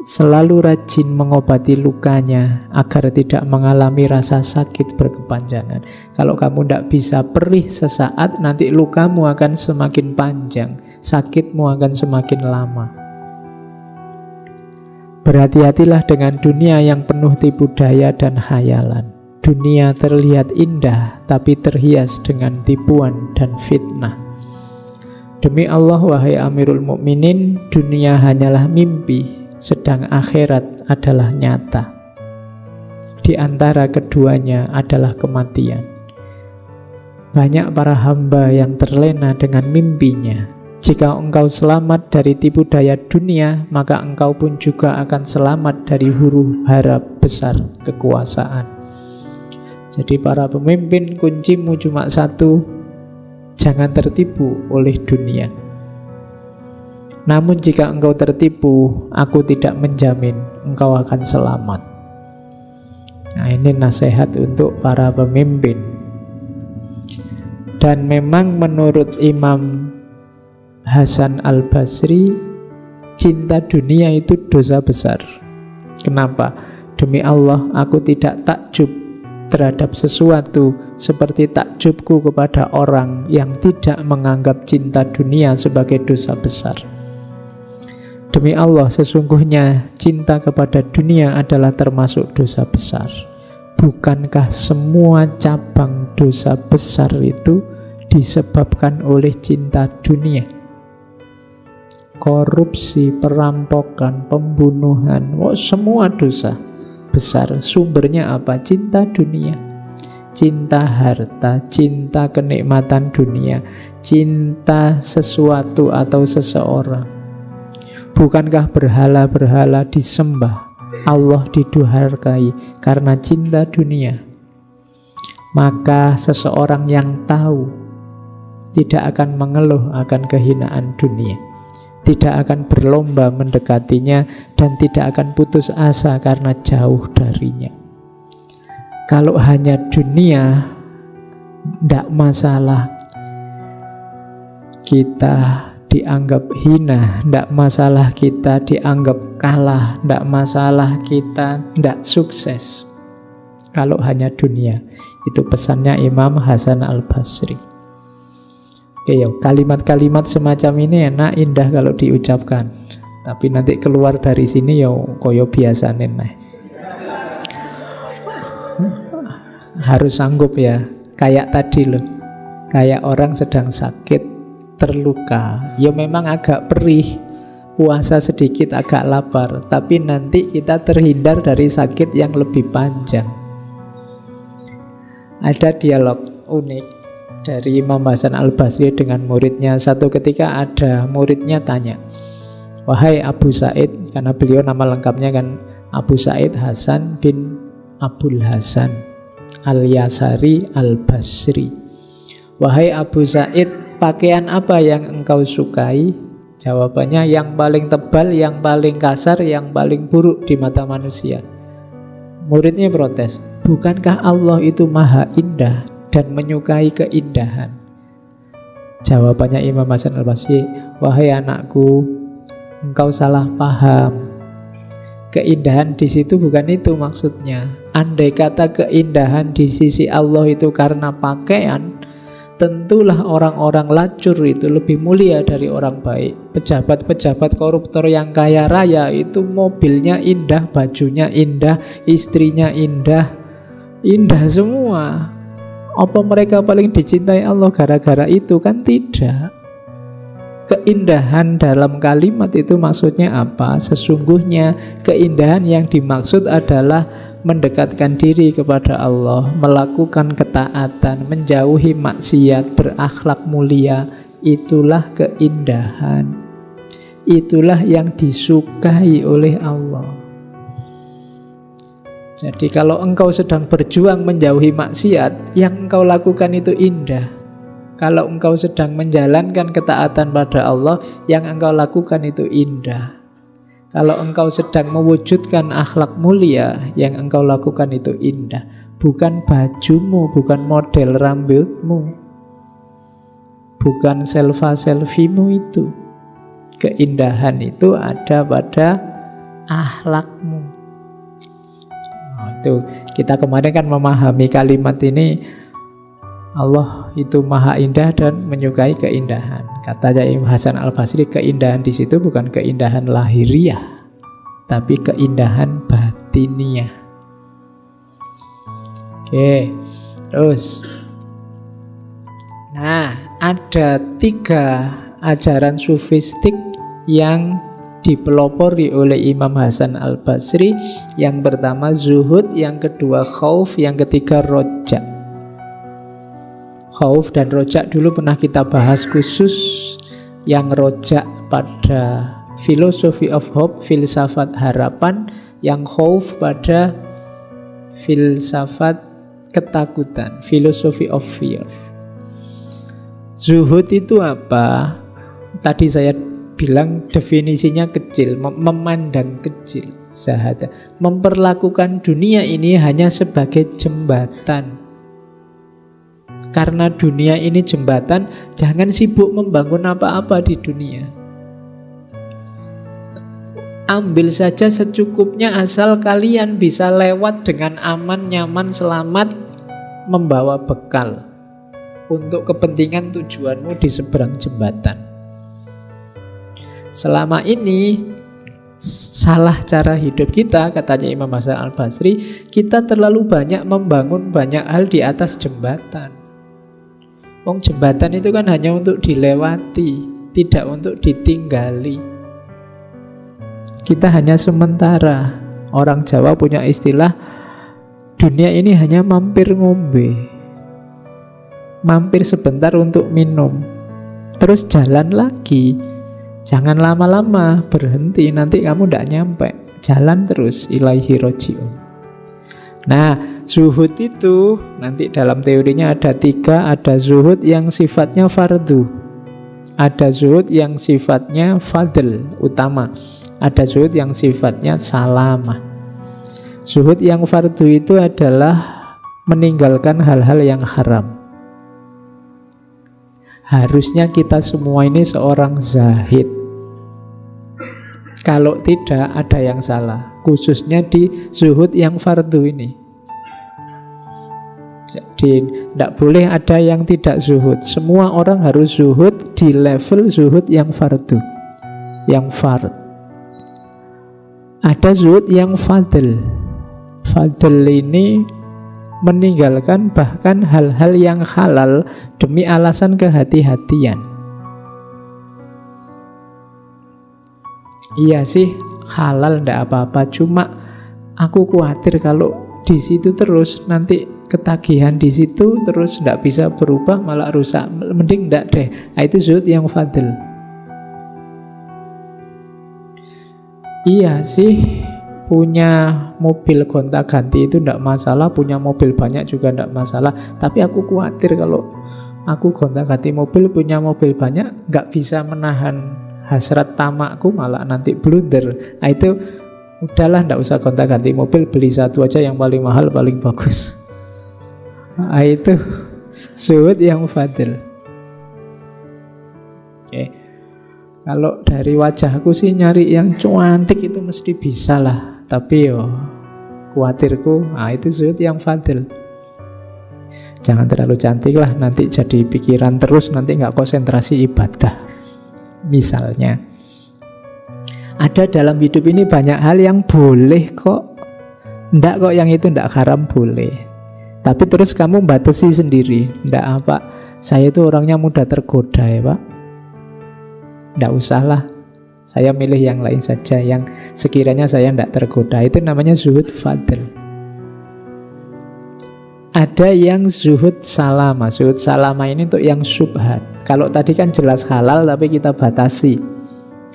selalu rajin mengobati lukanya agar tidak mengalami rasa sakit berkepanjangan. Kalau kamu tidak bisa perih sesaat, nanti lukamu akan semakin panjang, sakitmu akan semakin lama. Berhati-hatilah dengan dunia yang penuh tipu daya dan khayalan. Dunia terlihat indah, tapi terhias dengan tipuan dan fitnah. Demi Allah, wahai Amirul Mukminin, dunia hanyalah mimpi, sedang akhirat adalah nyata. Di antara keduanya adalah kematian. Banyak para hamba yang terlena dengan mimpinya. Jika engkau selamat dari tipu daya dunia, maka engkau pun juga akan selamat dari huru-hara besar kekuasaan. Jadi para pemimpin, kuncimu cuma satu: jangan tertipu oleh dunia. Namun jika engkau tertipu, aku tidak menjamin engkau akan selamat. Nah, ini nasihat untuk para pemimpin. Dan memang menurut Imam Hasan Al-Basri, cinta dunia itu dosa besar. Kenapa? Demi Allah, aku tidak takjub terhadap sesuatu seperti takjubku kepada orang yang tidak menganggap cinta dunia sebagai dosa besar. Demi Allah, sesungguhnya cinta kepada dunia adalah termasuk dosa besar. Bukankah semua cabang dosa besar itu disebabkan oleh cinta dunia? Korupsi, perampokan, pembunuhan, semua dosa besar. Sumbernya apa? Cinta dunia. Cinta harta, cinta kenikmatan dunia, cinta sesuatu atau seseorang. Bukankah berhala-berhala disembah, Allah diduharkai karena cinta dunia? Maka seseorang yang tahu tidak akan mengeluh akan kehinaan dunia, tidak akan berlomba mendekatinya, dan tidak akan putus asa karena jauh darinya. Kalau hanya dunia, tidak masalah kita dianggap hina, tidak masalah kita dianggap kalah, tidak masalah kita tidak sukses. Kalau hanya dunia. Itu pesannya Imam Hasan Al-Basri. Oke, kalimat-kalimat semacam ini enak, indah kalau diucapkan, tapi nanti keluar dari sini koyo biasa nih. Harus sanggup ya. Kayak tadi loh, kayak orang sedang sakit, terluka, memang agak perih, puasa sedikit agak lapar, tapi nanti kita terhindar dari sakit yang lebih panjang. Ada dialog unik dari Imam Hasan Al-Basri dengan muridnya. Satu ketika ada muridnya tanya, wahai Abu Sa'id, karena beliau nama lengkapnya kan Abu Sa'id Hasan bin Abdul Hasan Al-Yasari Al-Basri. Wahai Abu Sa'id, pakaian apa yang engkau sukai? Jawabannya, yang paling tebal, yang paling kasar, yang paling buruk di mata manusia. Muridnya protes, bukankah Allah itu maha indah dan menyukai keindahan? Jawabannya Imam Hasan Al-Basri, wahai anakku, engkau salah paham. Keindahan di situ bukan itu maksudnya. Andai kata keindahan di sisi Allah itu karena pakaian, tentulah orang-orang lacur itu lebih mulia dari orang baik. Pejabat-pejabat koruptor yang kaya raya itu mobilnya indah, bajunya indah, istrinya indah, indah semua. Apa mereka paling dicintai Allah gara-gara itu? Kan tidak. Keindahan dalam kalimat itu maksudnya apa? Sesungguhnya keindahan yang dimaksud adalah mendekatkan diri kepada Allah, melakukan ketaatan, menjauhi maksiat, berakhlak mulia. Itulah keindahan. Itulah yang disukai oleh Allah. Jadi kalau engkau sedang berjuang menjauhi maksiat, yang engkau lakukan itu indah. Kalau engkau sedang menjalankan ketaatan pada Allah, yang engkau lakukan itu indah. Kalau engkau sedang mewujudkan akhlak mulia, yang engkau lakukan itu indah. Bukan bajumu, bukan model rambutmu, bukan selfie-mu itu. Keindahan itu ada pada akhlakmu. Itu kita kemarin kan memahami kalimat ini, Allah itu maha indah dan menyukai keindahan. Katanya Imam Hasan Al-Basri, keindahan di situ bukan keindahan lahiriah, tapi keindahan batiniah. Oke, terus. Nah, ada 3 ajaran sufistik yang dipelopori oleh Imam Hasan Al-Basri. Yang pertama zuhud, yang kedua khauf, yang ketiga roja. Khauf dan rojak dulu pernah kita bahas khusus. Yang rojak pada philosophy of hope, filsafat harapan. Yang khauf pada filsafat ketakutan, philosophy of fear. Zuhud itu apa? Tadi saya bilang definisinya kecil, memandang kecil. Zahada, memperlakukan dunia ini hanya sebagai jembatan. Karena dunia ini jembatan, jangan sibuk membangun apa-apa di dunia. Ambil saja secukupnya asal kalian bisa lewat dengan aman, nyaman, selamat, membawa bekal untuk kepentingan tujuanmu di seberang jembatan. Selama ini salah cara hidup kita, katanya Imam Hasan Al-Basri, kita terlalu banyak membangun banyak hal di atas jembatan. Jembatan itu kan hanya untuk dilewati, tidak untuk ditinggali. Kita hanya sementara. Orang Jawa punya istilah, dunia ini hanya mampir ngombe, mampir sebentar untuk minum, terus jalan lagi. Jangan lama-lama, berhenti, nanti kamu tidak nyampe. Jalan terus, ilaihi roji'un. Nah, zuhud itu nanti dalam teorinya ada 3. Ada zuhud yang sifatnya fardu, ada zuhud yang sifatnya fadl, utama, ada zuhud yang sifatnya salamah. Zuhud yang fardu itu adalah meninggalkan hal-hal yang haram. Harusnya kita semua ini seorang zahid. Kalau tidak, ada yang salah, khususnya di zuhud yang fardu ini. Jadi tidak boleh ada yang tidak zuhud. Semua orang harus zuhud di level zuhud yang fardu, yang fard. Ada zuhud yang fadl. Fadl ini meninggalkan bahkan hal-hal yang halal demi alasan kehati-hatian. Iya sih, halal ndak apa-apa, cuma aku khawatir kalau di situ terus nanti ketagihan di situ terus ndak bisa berubah, malah rusak. Mending ndak deh. Itu zuhud yang fadl. Iya sih, punya mobil gonta-ganti itu ndak masalah, punya mobil banyak juga ndak masalah. Tapi aku khawatir kalau aku gonta-ganti mobil, punya mobil banyak, nggak bisa menahan hasrat tamakku, malah nanti blunder. Itu udahlah, ndak usah gonta-ganti mobil, beli satu aja yang paling mahal, paling bagus. Itu zuhud yang fadl. Oke. Kalau dari wajahku sih nyari yang cantik itu mesti bisa lah. Tapi khawatirku, itu zuhud yang fadl. Jangan terlalu cantik lah, nanti jadi pikiran terus, nanti nggak konsentrasi ibadah. Misalnya, ada dalam hidup ini banyak hal yang boleh kok, ndak kok yang itu ndak haram boleh. Tapi terus kamu batasi sendiri, ndak apa, saya itu orangnya mudah tergoda ya Pak, ndak usahlah, saya milih yang lain saja, yang sekiranya saya ndak tergoda. Itu namanya zuhud fadl. Ada yang zuhud salama. Zuhud salama ini untuk yang syubhat. Kalau tadi kan jelas halal tapi kita batasi.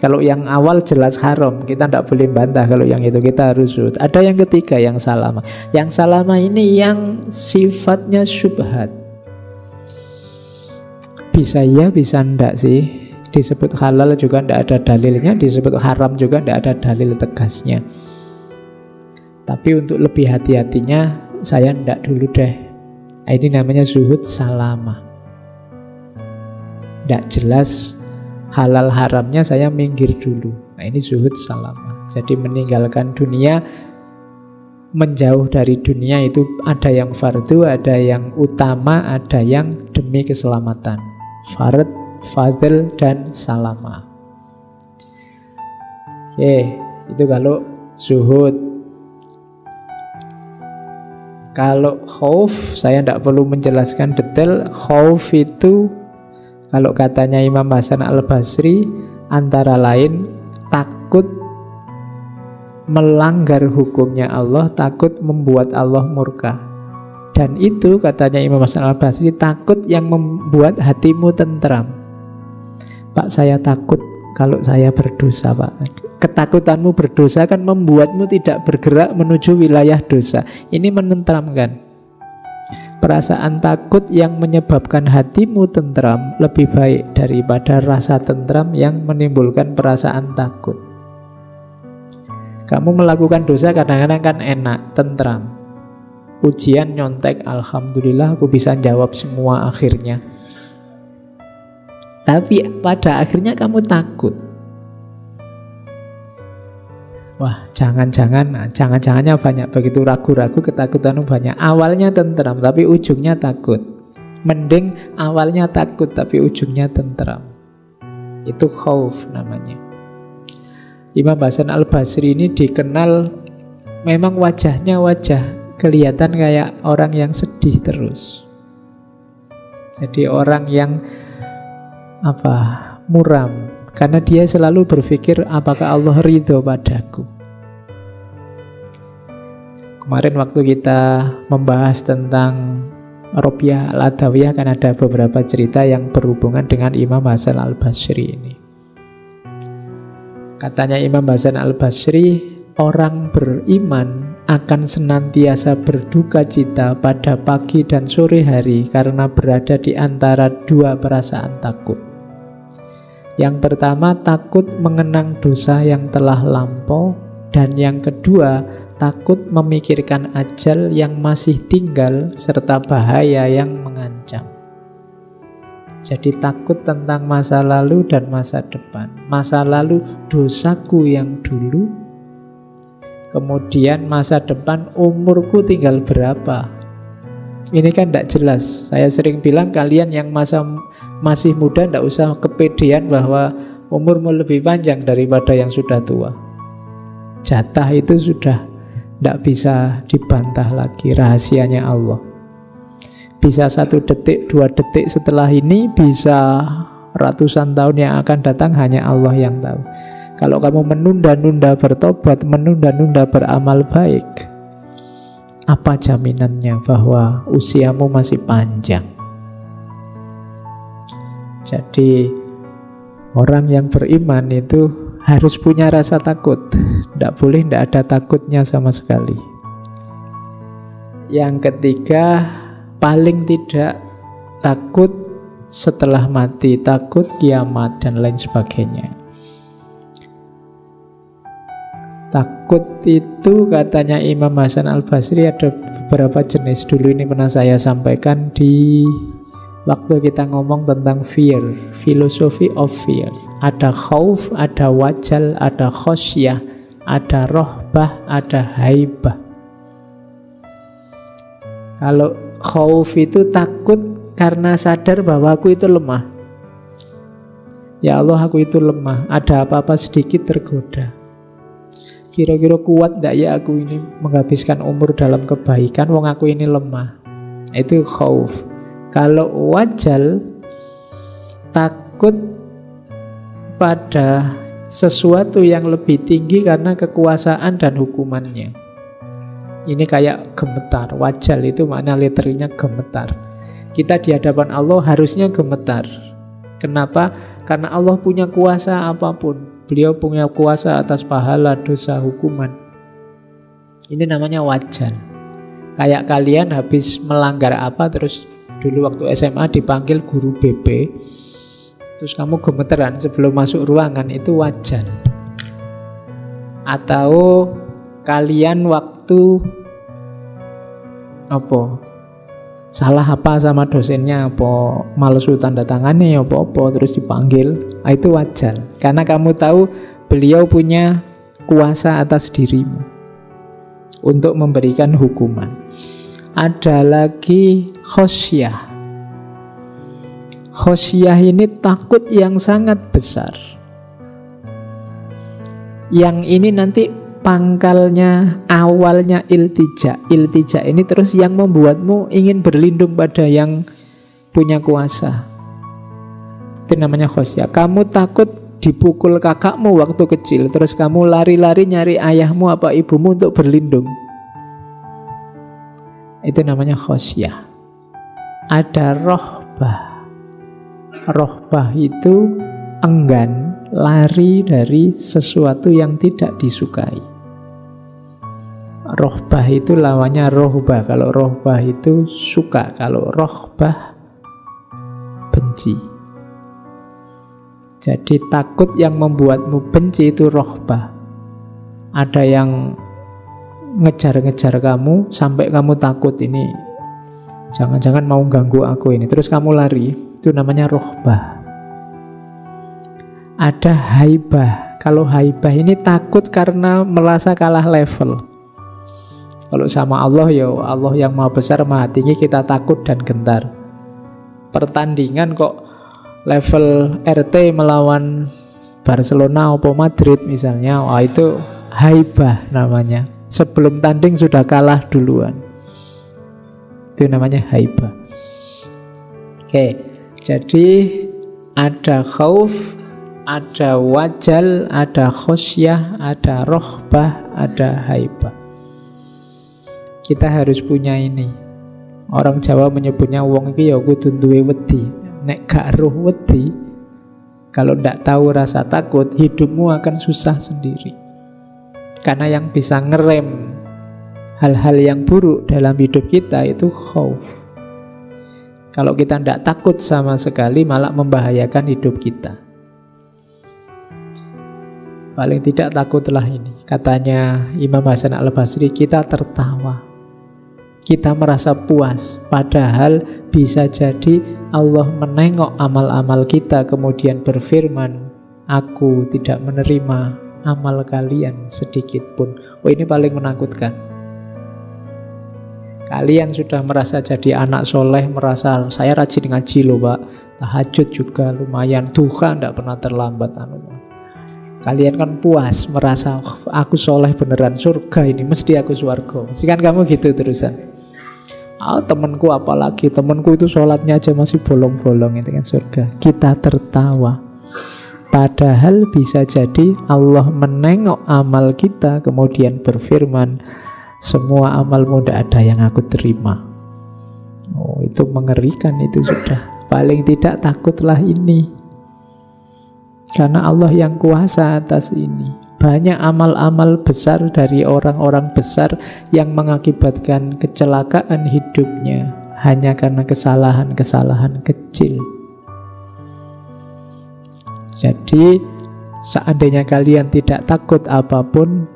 Kalau yang awal jelas haram, kita tidak boleh bantah. Kalau yang itu kita harus zuhud. Ada yang ketiga yang salama. Yang salama ini yang sifatnya syubhat. Bisa ya, bisa enggak sih. Disebut halal juga tidak ada dalilnya, disebut haram juga tidak ada dalil tegasnya. Tapi untuk lebih hati-hatinya, saya ndak dulu deh. Ini namanya zuhud salama. Ndak jelas halal haramnya, saya minggir dulu. Nah, ini zuhud salama. Jadi meninggalkan dunia, menjauh dari dunia itu ada yang fardu, ada yang utama, ada yang demi keselamatan. Fard, fadl, dan salama. Oke, itu kalau zuhud. Kalau khauf, saya tidak perlu menjelaskan detail. Khauf itu, kalau katanya Imam Hasan Al-Basri, antara lain takut melanggar hukumnya Allah, takut membuat Allah murka. Dan itu katanya Imam Hasan Al-Basri, takut yang membuat hatimu tentram. Pak, saya takut kalau saya berdosa, Pak. Ketakutanmu berdosa kan membuatmu tidak bergerak menuju wilayah dosa. Ini menenteramkan. Perasaan takut yang menyebabkan hatimu tentram lebih baik daripada rasa tentram yang menimbulkan perasaan takut. Kamu melakukan dosa kadang-kadang kan enak, tentram. Ujian nyontek, alhamdulillah aku bisa jawab semua akhirnya. Tapi pada akhirnya kamu takut. Wah, jangan-jangannya banyak. Begitu ragu-ragu, ketakutanmu banyak. Awalnya tentram, tapi ujungnya takut. Mending awalnya takut, tapi ujungnya tentram. Itu khauf namanya. Imam Hasan Al-Basri ini dikenal, memang wajahnya kelihatan kayak orang yang sedih terus. Jadi orang yang muram. Karena dia selalu berpikir, apakah Allah ridho padaku? Kemarin waktu kita membahas tentang Robiah Al-Adawiyah, kan ada beberapa cerita yang berhubungan dengan Imam Hasan Al-Basri ini. Katanya Imam Hasan Al-Basri, orang beriman akan senantiasa berduka cita pada pagi dan sore hari karena berada di antara dua perasaan takut. Yang pertama, takut mengenang dosa yang telah lampau. Dan yang kedua, takut memikirkan ajal yang masih tinggal serta bahaya yang mengancam. Jadi takut tentang masa lalu dan masa depan. Masa lalu, dosaku yang dulu. Kemudian masa depan, umurku tinggal berapa. Ini kan tidak jelas. Saya sering bilang, kalian yang masih muda tidak usah kepedean bahwa umurmu lebih panjang daripada yang sudah tua. Jatah itu sudah tidak bisa dibantah lagi, rahasianya Allah. Bisa 1 detik, 2 detik setelah ini, bisa ratusan tahun yang akan datang, hanya Allah yang tahu. Kalau kamu menunda-nunda bertobat, menunda-nunda beramal baik, apa jaminannya bahwa usiamu masih panjang? Jadi orang yang beriman itu harus punya rasa takut. Tidak boleh tidak ada takutnya sama sekali. Yang ketiga, paling tidak takut setelah mati, takut kiamat dan lain sebagainya. Takut itu katanya Imam Hasan Al-Basri ada beberapa jenis. Dulu ini pernah saya sampaikan di waktu kita ngomong tentang fear, philosophy of fear. Ada khauf, ada wajal, ada khosyah, ada rohbah, ada haibah. Kalau khauf itu takut karena sadar bahwa aku itu lemah. Ya Allah, aku itu lemah. Ada apa-apa sedikit tergoda. Kira-kira kuat gak ya aku ini menghabiskan umur dalam kebaikan, wong aku ini lemah. Itu khauf. Kalau wajal, takut pada sesuatu yang lebih tinggi karena kekuasaan dan hukumannya. Ini kayak gemetar. Wajal itu makna literalnya gemetar. Kita di hadapan Allah harusnya gemetar. Kenapa? Karena Allah punya kuasa apapun. Beliau punya kuasa atas pahala, dosa, hukuman. Ini namanya wajal. Kayak kalian habis melanggar apa, terus dulu waktu SMA dipanggil guru BP, terus kamu gemeteran sebelum masuk ruangan, itu wajal. Atau kalian waktu salah apa sama dosennya, apa malesu tanda tangannya, apa terus dipanggil, itu wajal. Karena kamu tahu beliau punya kuasa atas dirimu untuk memberikan hukuman. Ada lagi khosyah. Khosyah ini takut yang sangat besar. Yang ini nanti pangkalnya, awalnya iltija. Iltija ini terus yang membuatmu ingin berlindung pada yang punya kuasa. Itu namanya khosyah. Kamu takut dipukul kakakmu waktu kecil, terus kamu lari-lari nyari ayahmu apa ibumu untuk berlindung. Itu namanya khosyah. Ada rohbah. Rohbah itu enggan, lari dari sesuatu yang tidak disukai. Rohbah itu lawannya rohbah. Kalau rohbah itu suka, kalau rohbah benci. Jadi takut yang membuatmu benci itu rohbah. Ada yang ngejar-ngejar kamu sampai kamu takut, ini jangan-jangan mau ganggu aku ini, terus kamu lari, itu namanya rohbah. Ada haibah. Kalau haibah ini takut karena merasa kalah level. Kalau sama Allah, ya Allah yang maha besar, maha tinggi, kita takut dan gentar. Pertandingan kok level RT melawan Barcelona atau Madrid misalnya, wah itu haibah namanya. Sebelum tanding sudah kalah duluan. Itu namanya haibah. Oke, jadi ada khauf, ada wajal, ada khosyah, ada rohbah, ada haibah. Kita harus punya ini. Orang Jawa menyebutnya wong iki ya kudu duwe wedi. Nek gak roh wedi, kalau ndak tahu rasa takut, hidupmu akan susah sendiri. Karena yang bisa ngerem hal-hal yang buruk dalam hidup kita itu khauf. Kalau kita ndak takut sama sekali, malah membahayakan hidup kita. Paling tidak takutlah ini. Katanya Imam Hasan Al-Basri, kita tertawa, kita merasa puas. Padahal bisa jadi Allah menengok amal-amal kita, kemudian berfirman, aku tidak menerima amal kalian sedikit pun. Oh, ini paling menakutkan. Kalian sudah merasa jadi anak soleh, merasa saya rajin ngaji loh pak, tahajud juga lumayan, duha tidak pernah terlambat. Kalian kan puas, merasa oh, aku soleh beneran, surga ini, mesti aku swarga. Mesti kan kamu gitu terusan. Oh, temanku apalagi, temanku itu sholatnya aja masih bolong-bolong, itu kan surga. Kita tertawa. Padahal bisa jadi Allah menengok amal kita, kemudian berfirman, semua amalmu tidak ada yang aku terima. Oh, itu mengerikan itu sudah. Paling tidak takutlah ini. Karena Allah yang kuasa atas ini. Banyak amal-amal besar dari orang-orang besar yang mengakibatkan kecelakaan hidupnya hanya karena kesalahan-kesalahan kecil. Jadi seandainya kalian tidak takut apapun,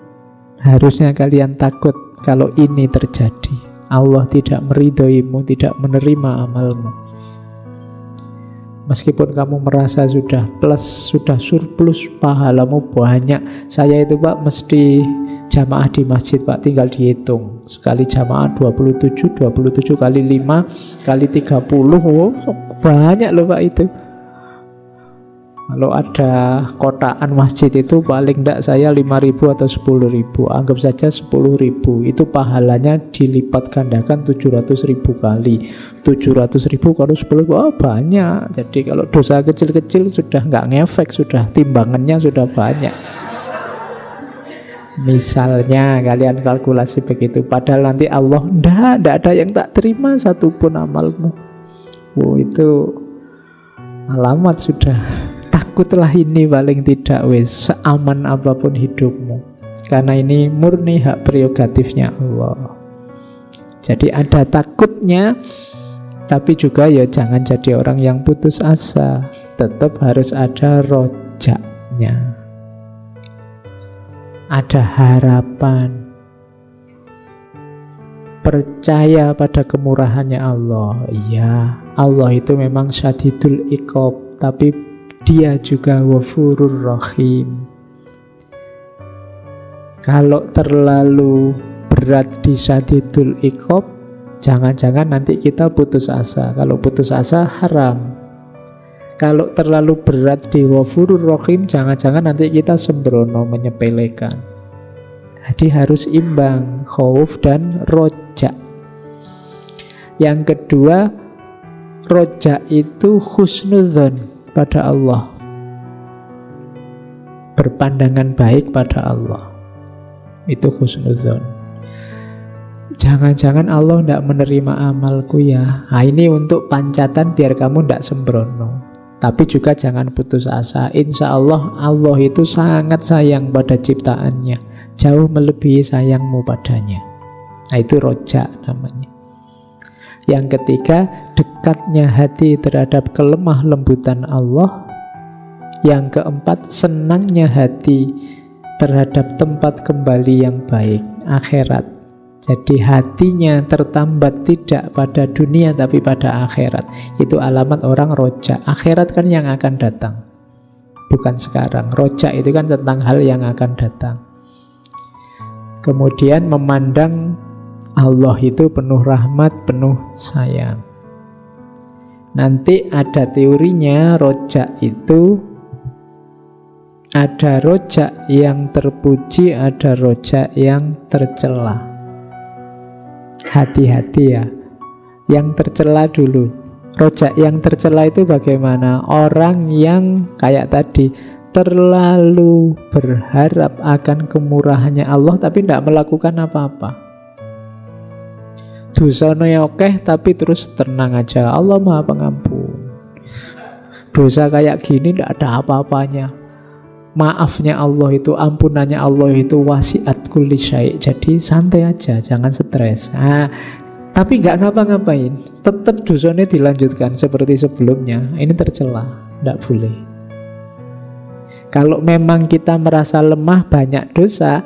harusnya kalian takut kalau ini terjadi. Allah tidak meridhoimu, tidak menerima amalmu. Meskipun kamu merasa sudah plus, sudah surplus, pahalamu banyak. Saya itu pak mesti jamaah di masjid pak, tinggal dihitung. Sekali jamaah 27 kali 5 kali 30. Oh, banyak loh Pak itu. Kalau ada kotaan masjid itu paling tidak saya 5.000 atau 10.000. Anggap saja 10.000. Itu pahalanya dilipat gandakan 700.000 kali. 700.000 kalau 10.000, oh banyak. Jadi kalau dosa kecil-kecil sudah nggak ngefek, sudah timbangannya sudah banyak. Misalnya kalian kalkulasi begitu, padahal nanti Allah ndak ada yang tak terima satupun amalmu. Oh, itu alamat sudah. Takutlah ini paling tidak wes, seaman apapun hidupmu. Karena ini murni hak prerogatifnya Allah. Jadi ada takutnya, tapi juga ya jangan jadi orang yang putus asa. Tetap harus ada rojaknya. Ada harapan. Percaya pada kemurahannya Allah. Iya, Allah itu memang syadidul iqab, tapi Dia juga Ghafurur Rahim. Kalau terlalu berat di syadidul iqab, jangan-jangan nanti kita putus asa. Kalau putus asa haram. Kalau terlalu berat di Ghafurur Rahim, jangan-jangan nanti kita sembrono menyepelekan. Jadi harus imbang, khauf dan roja. Yang kedua, roja itu husnudzon pada Allah, berpandangan baik pada Allah. Itu husnudzon. Jangan-jangan Allah tidak menerima amalku ya. Nah, ini untuk pancatan biar kamu tidak sembrono. Tapi juga jangan putus asa. Insya Allah, Allah itu sangat sayang pada ciptaannya, jauh melebihi sayangmu padanya. Nah, itu roja namanya. Yang ketiga, dekatnya hati terhadap kelemah lembutan Allah. Yang keempat, senangnya hati terhadap tempat kembali yang baik, akhirat. Jadi hatinya tertambat tidak pada dunia tapi pada akhirat. Itu alamat orang roja. Akhirat kan yang akan datang, bukan sekarang. Roja itu kan tentang hal yang akan datang. Kemudian memandang Allah itu penuh rahmat, penuh sayang. Nanti ada teorinya, rojak itu ada rojak yang terpuji, ada rojak yang tercela. Hati-hati ya. Yang tercela dulu. Rojak yang tercela itu bagaimana? Orang yang kayak tadi terlalu berharap akan kemurahannya Allah tapi tidak melakukan apa-apa. Dosanya oke tapi terus tenang aja, Allah Maha Pengampun. Dosa kayak gini tidak ada apa-apanya. Maafnya Allah itu, ampunannya Allah itu wasiat kulli syai'. Jadi santai aja, jangan stres. Nah, tapi nggak ngapa-ngapain, tetap dosanya dilanjutkan seperti sebelumnya. Ini tercela, tidak boleh. Kalau memang kita merasa lemah, banyak dosa,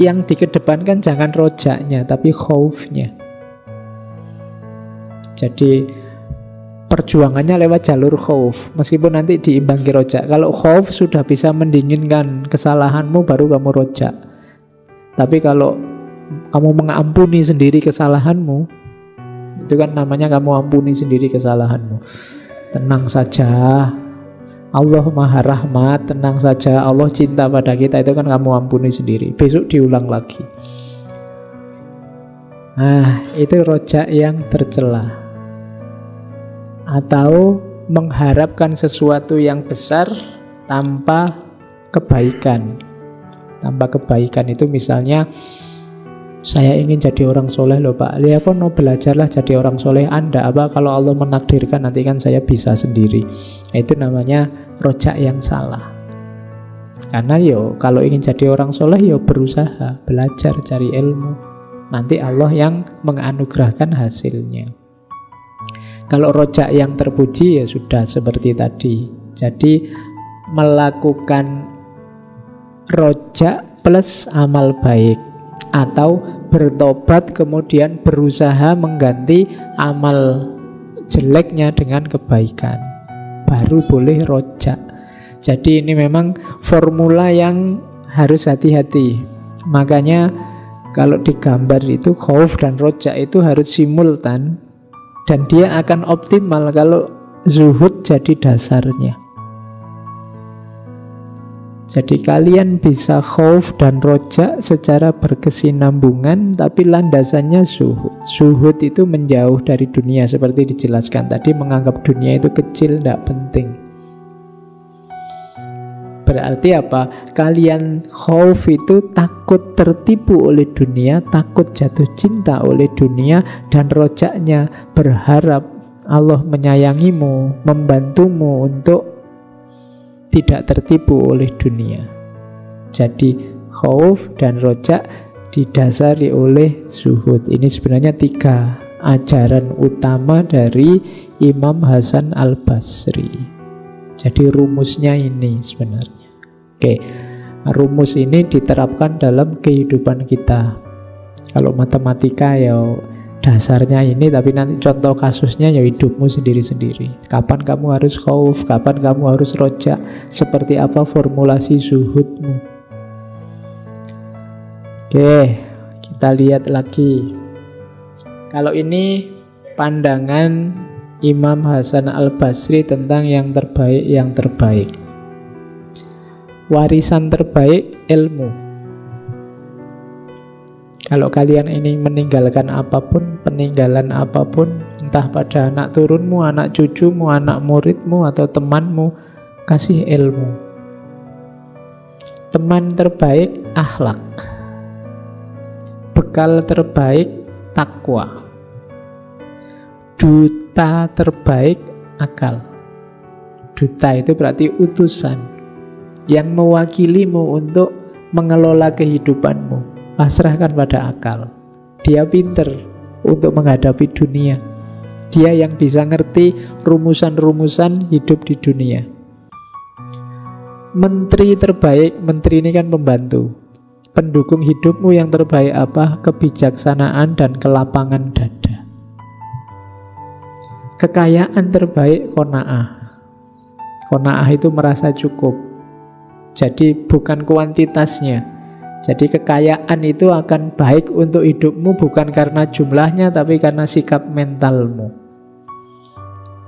yang dikedepankan jangan rojaknya, tapi khaufnya. Jadi perjuangannya lewat jalur khauf, meskipun nanti diimbangi rojak. Kalau khauf sudah bisa mendinginkan kesalahanmu, baru kamu rojak. Tapi kalau kamu mengampuni sendiri kesalahanmu, itu kan namanya kamu ampuni sendiri kesalahanmu. Tenang saja, Allah Maha Rahmat, tenang saja, Allah cinta pada kita, itu kan kamu ampuni sendiri. Besok diulang lagi. Nah, itu rojak yang tercela. Atau mengharapkan sesuatu yang besar tanpa kebaikan. Tanpa kebaikan itu misalnya, saya ingin jadi orang soleh loh Pak. Lihat no, belajarlah jadi orang soleh. Anda apa kalau Allah menakdirkan nanti kan saya bisa sendiri. Nah, itu namanya rojak yang salah. Karena kalau ingin jadi orang soleh berusaha, belajar, cari ilmu. Nanti Allah yang menganugerahkan hasilnya. Kalau rojak yang terpuji ya sudah seperti tadi. Jadi melakukan rojak plus amal baik, atau bertobat kemudian berusaha mengganti amal jeleknya dengan kebaikan, baru boleh rojak. Jadi ini memang formula yang harus hati-hati. Makanya Kalau digambar itu khauf dan roja itu harus simultan, dan dia akan optimal kalau zuhud jadi dasarnya. Jadi kalian bisa khauf dan roja secara berkesinambungan, tapi landasannya zuhud. Zuhud itu menjauh dari dunia, seperti dijelaskan tadi, menganggap dunia itu kecil, tidak penting. Berarti apa? Kalian khauf itu takut tertipu oleh dunia, takut jatuh cinta oleh dunia, dan rojaknya berharap Allah menyayangimu, membantumu untuk tidak tertipu oleh dunia. Jadi khauf dan rojak didasari oleh zuhud. Ini sebenarnya 3 ajaran utama dari Imam Hasan Al-Basri. Jadi rumusnya ini sebenarnya. Oke, rumus ini diterapkan dalam kehidupan kita. Kalau matematika ya dasarnya ini, tapi nanti contoh kasusnya ya hidupmu sendiri-sendiri. Kapan kamu harus khauf, kapan kamu harus roja, seperti apa formulasi zuhudmu. Oke, kita lihat lagi. Kalau ini pandangan Imam Hasan Al-Basri tentang yang terbaik. Warisan terbaik ilmu. Kalau kalian ini meninggalkan apapun, peninggalan apapun, entah pada anak turunmu, anak cucumu, anak muridmu, atau temanmu, kasih ilmu. Teman terbaik akhlak. Bekal terbaik takwa. Duta terbaik akal. Duta itu berarti utusan yang mewakilimu untuk mengelola kehidupanmu. Pasrahkan pada akal. Dia pinter untuk menghadapi dunia. Dia yang bisa ngerti rumusan-rumusan hidup di dunia. Menteri terbaik, menteri ini kan pembantu. Pendukung hidupmu yang terbaik apa? Kebijaksanaan dan kelapangan dada. Kekayaan terbaik qanaah. Qanaah itu merasa cukup. Jadi bukan kuantitasnya. Jadi kekayaan itu akan baik untuk hidupmu bukan karena jumlahnya, tapi karena sikap mentalmu.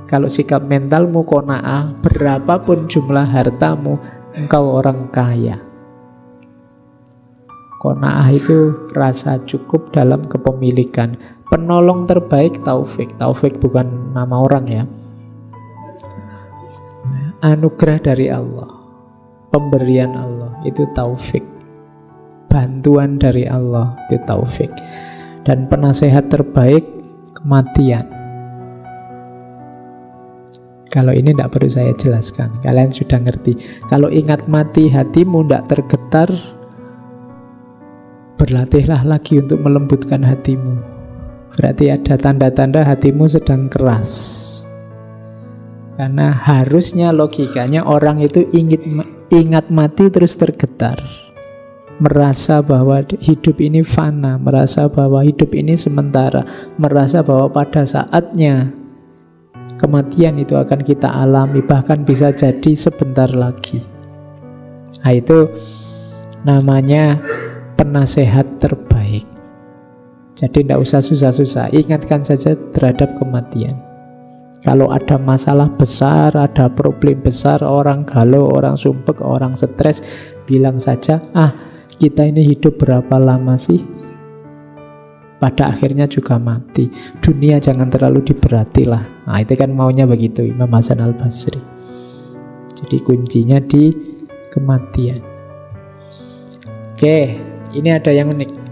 Kalau sikap mentalmu qanaah, berapapun jumlah hartamu, engkau orang kaya. Qanaah itu rasa cukup dalam kepemilikan. Penolong terbaik taufik. Taufik bukan nama orang ya. Anugerah dari Allah, pemberian Allah, itu taufik. Bantuan dari Allah, itu taufik. Dan penasehat terbaik kematian. Kalau ini tidak perlu saya jelaskan, kalian sudah ngerti. Kalau ingat mati hatimu tidak tergetar, berlatihlah lagi untuk melembutkan hatimu. Berarti ada tanda-tanda hatimu sedang keras. Karena harusnya logikanya orang itu ingat mati terus tergetar, merasa bahwa hidup ini fana, merasa bahwa hidup ini sementara, merasa bahwa pada saatnya kematian itu akan kita alami, bahkan bisa jadi sebentar lagi. Nah, itu namanya penasehat terbaik. Jadi tidak usah susah-susah, ingatkan saja terhadap kematian. Kalau ada masalah besar, ada problem besar, orang galau, orang sumpek, orang stres, bilang saja, kita ini hidup berapa lama sih? Pada akhirnya juga mati. Dunia jangan terlalu diberatilah. Nah, itu kan maunya begitu Imam Hasan Al-Basri. Jadi kuncinya di kematian. Oke, ini ada yang unik.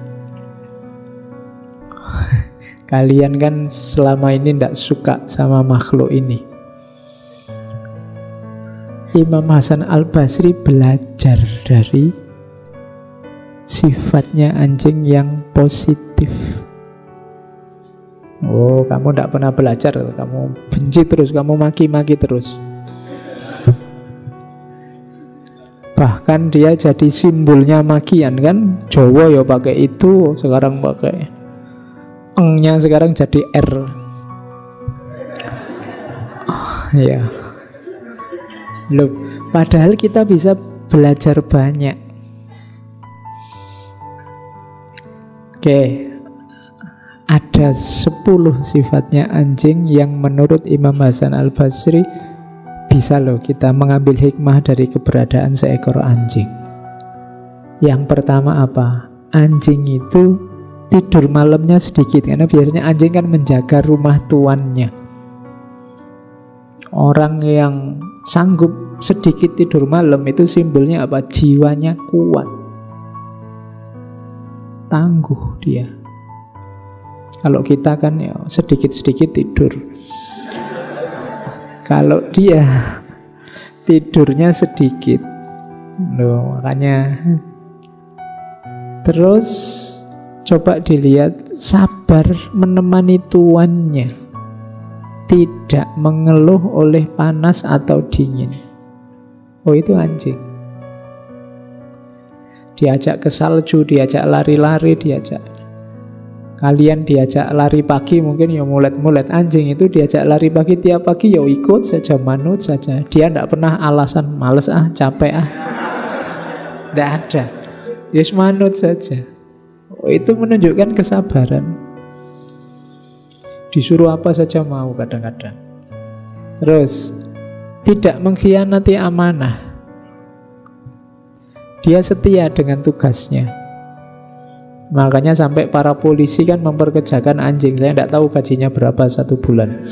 Kalian kan selama ini tidak suka sama makhluk ini. Imam Hasan Al-Basri belajar dari sifatnya anjing yang positif. Oh, kamu tidak pernah belajar, kamu benci terus, kamu maki-maki terus. Bahkan dia jadi simbolnya makian kan. Jawa ya pakai itu, sekarang pakai eng-nya, sekarang jadi R. Ya. Loh, padahal kita bisa belajar banyak. Oke, ada 10 sifatnya anjing yang menurut Imam Hasan Al-Basri bisa loh kita mengambil hikmah dari keberadaan seekor anjing. Yang pertama apa? Anjing itu tidur malamnya sedikit, karena biasanya anjing kan menjaga rumah tuannya. Orang yang sanggup sedikit tidur malam itu simbolnya apa? Jiwanya kuat, tangguh dia. Kalau kita kan ya sedikit-sedikit tidur. Kalau dia tidurnya sedikit. Loh, makanya. Terus coba dilihat, sabar menemani tuannya, tidak mengeluh oleh panas atau dingin. Oh, itu anjing. Diajak ke salju, diajak lari-lari, kalian diajak lari pagi mungkin ya mulet-mulet. Anjing itu diajak lari pagi tiap pagi ya ikut saja, manut saja. Dia tidak pernah alasan males capek tidak ada. Yes, manut saja. Oh, itu menunjukkan kesabaran. Disuruh apa saja mau kadang-kadang. Terus tidak mengkhianati amanah. Dia setia dengan tugasnya. Makanya sampai para polisi kan memperkerjakan anjing. Saya tidak tahu gajinya berapa satu bulan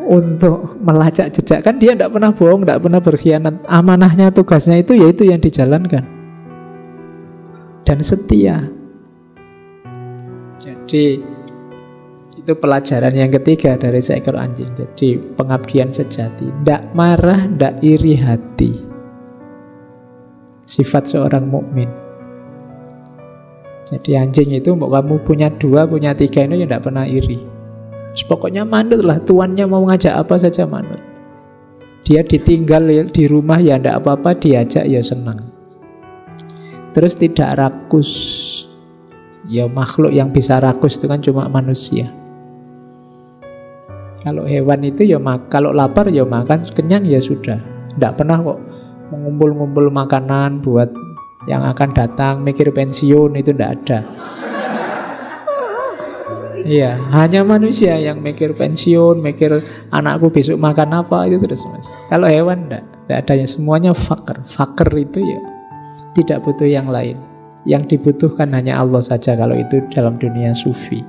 untuk melacak jejak. Kan dia tidak pernah bohong, tidak pernah berkhianat. Amanahnya, tugasnya itu yaitu yang dijalankan. Dan setia. Jadi itu pelajaran yang ketiga dari seekor anjing. Jadi pengabdian sejati, tidak marah, tidak iri hati. Sifat seorang mukmin. Jadi anjing itu mau kamu punya 2, punya 3 itu ya tidak pernah iri. Pokoknya manut lah, tuannya mau ngajak apa saja manut. Dia ditinggal di rumah ya tidak apa-apa, diajak ya senang. Terus tidak rakus. Ya makhluk yang bisa rakus itu kan cuma manusia. Kalau hewan itu ya kalau lapar ya makan, kenyang ya sudah. Tidak pernah kok mengumpul-ngumpul makanan buat yang akan datang, mikir pensiun, itu tidak ada. Iya, hanya manusia yang mikir pensiun, mikir anakku besok makan apa, itu terus mas. Kalau hewan tidak ada, yang semuanya fakir. Fakir itu ya tidak butuh yang lain. Yang dibutuhkan hanya Allah saja kalau itu dalam dunia sufi.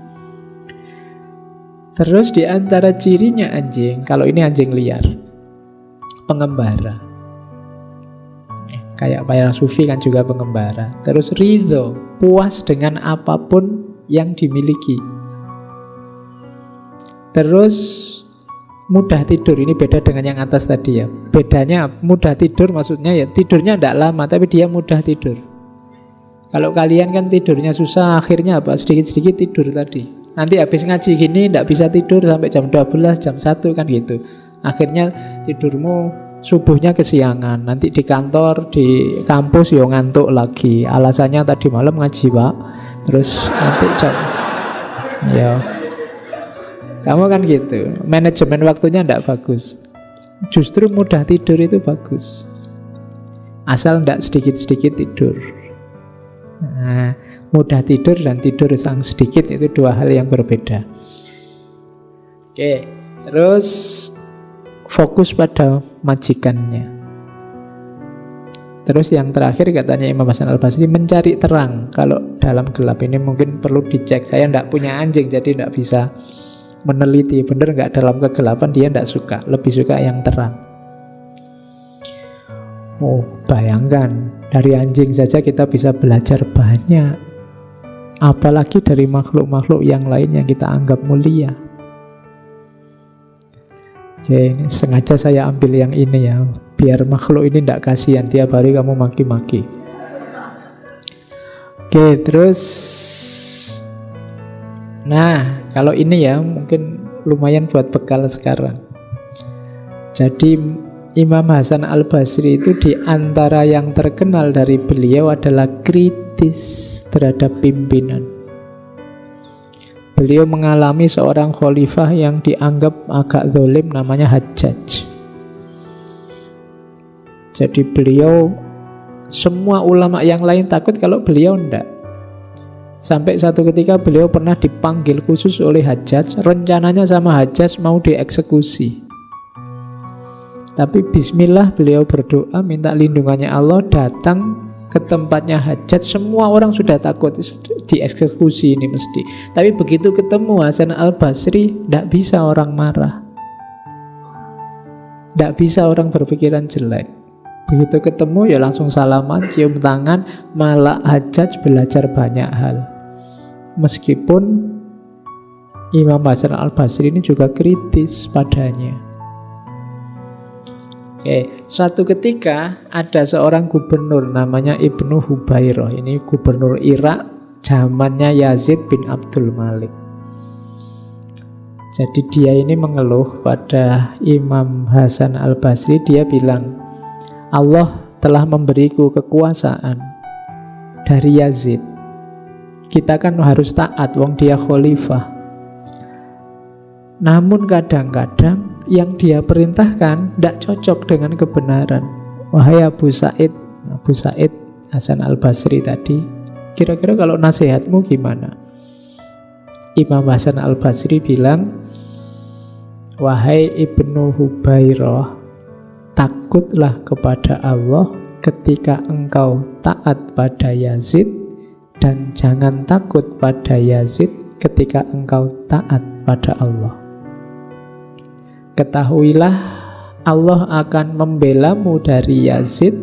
Terus di antara cirinya anjing, kalau ini anjing liar, pengembara. Kayak para sufi kan juga pengembara. Terus ridho, puas dengan apapun yang dimiliki. Terus mudah tidur. Ini beda dengan yang atas tadi ya. Bedanya mudah tidur maksudnya ya tidurnya tidak lama, tapi dia mudah tidur. Kalau kalian kan tidurnya susah, akhirnya apa? Sedikit-sedikit tidur tadi. Nanti habis ngaji gini tidak bisa tidur sampai jam 12, jam 1 kan gitu. Akhirnya tidurmu subuhnya kesiangan, nanti di kantor, di kampus ya ngantuk lagi. Alasannya tadi malam ngaji pak, terus nanti jam ya kamu kan gitu. Manajemen waktunya tidak bagus. Justru mudah tidur itu bagus, asal tidak sedikit-sedikit tidur. Nah, mudah tidur dan tidur sang sedikit itu dua hal yang berbeda. Oke, terus fokus pada majikannya. Terus yang terakhir katanya Imam Hasan Al-Basri, mencari terang. Kalau dalam gelap ini mungkin perlu dicek. Saya tidak punya anjing jadi tidak bisa meneliti benar nggak dalam kegelapan. Dia tidak suka, lebih suka yang terang. Oh, bayangkan dari anjing saja kita bisa belajar banyak, apalagi dari makhluk-makhluk yang lain yang kita anggap mulia. Oke, ini sengaja saya ambil yang ini ya, biar makhluk ini tidak kasihan tiap hari kamu maki-maki. Oke, terus nah, kalau ini ya mungkin lumayan buat bekal sekarang. Jadi Imam Hasan Al-Basri itu di antara yang terkenal dari beliau adalah kritis terhadap pimpinan. Beliau mengalami seorang khalifah yang dianggap agak zalim, namanya Hajjaj. Jadi beliau, semua ulama yang lain takut, kalau beliau enggak. Sampai satu ketika beliau pernah dipanggil khusus oleh Hajjaj. Rencananya sama Hajjaj mau dieksekusi, tapi bismillah beliau berdoa minta lindungannya Allah, datang ke tempatnya Hajjaj. Semua orang sudah takut dieksekusi ini mesti. Tapi begitu ketemu Hasan al-Basri, tidak bisa orang marah, tidak bisa orang berpikiran jelek. Begitu ketemu ya langsung salaman, cium tangan. Malah Hajjaj belajar banyak hal. Meskipun Imam Hasan al-Basri ini juga kritis padanya. Suatu ketika ada seorang gubernur namanya Ibnu Hubairah. Ini gubernur Irak zamannya Yazid bin Abdul Malik. Jadi dia ini mengeluh pada Imam Hasan al-Basri. Dia bilang, Allah telah memberiku kekuasaan dari Yazid. Kita kan harus taat, wong dia khalifah. Namun kadang-kadang yang dia perintahkan tidak cocok dengan kebenaran. Wahai Abu Sa'id Hasan al-Basri tadi, kira-kira kalau nasihatmu gimana? Imam Hasan al-Basri bilang, wahai Ibnu Hubairah, takutlah kepada Allah ketika engkau taat pada Yazid, dan jangan takut pada Yazid ketika engkau taat pada Allah. Ketahuilah Allah akan membelamu dari Yazid,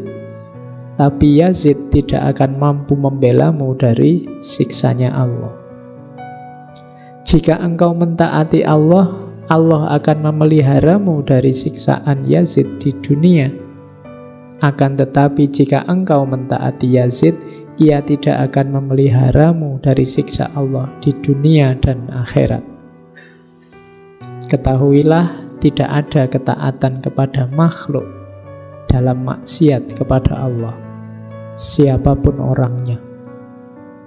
tapi Yazid tidak akan mampu membelamu dari siksanya Allah. Jika engkau mentaati Allah, Allah akan memeliharamu dari siksaan Yazid di dunia. Akan tetapi jika engkau mentaati Yazid, ia tidak akan memeliharamu dari siksa Allah di dunia dan akhirat. Ketahuilah, tidak ada ketaatan kepada makhluk dalam maksiat kepada Allah, siapapun orangnya.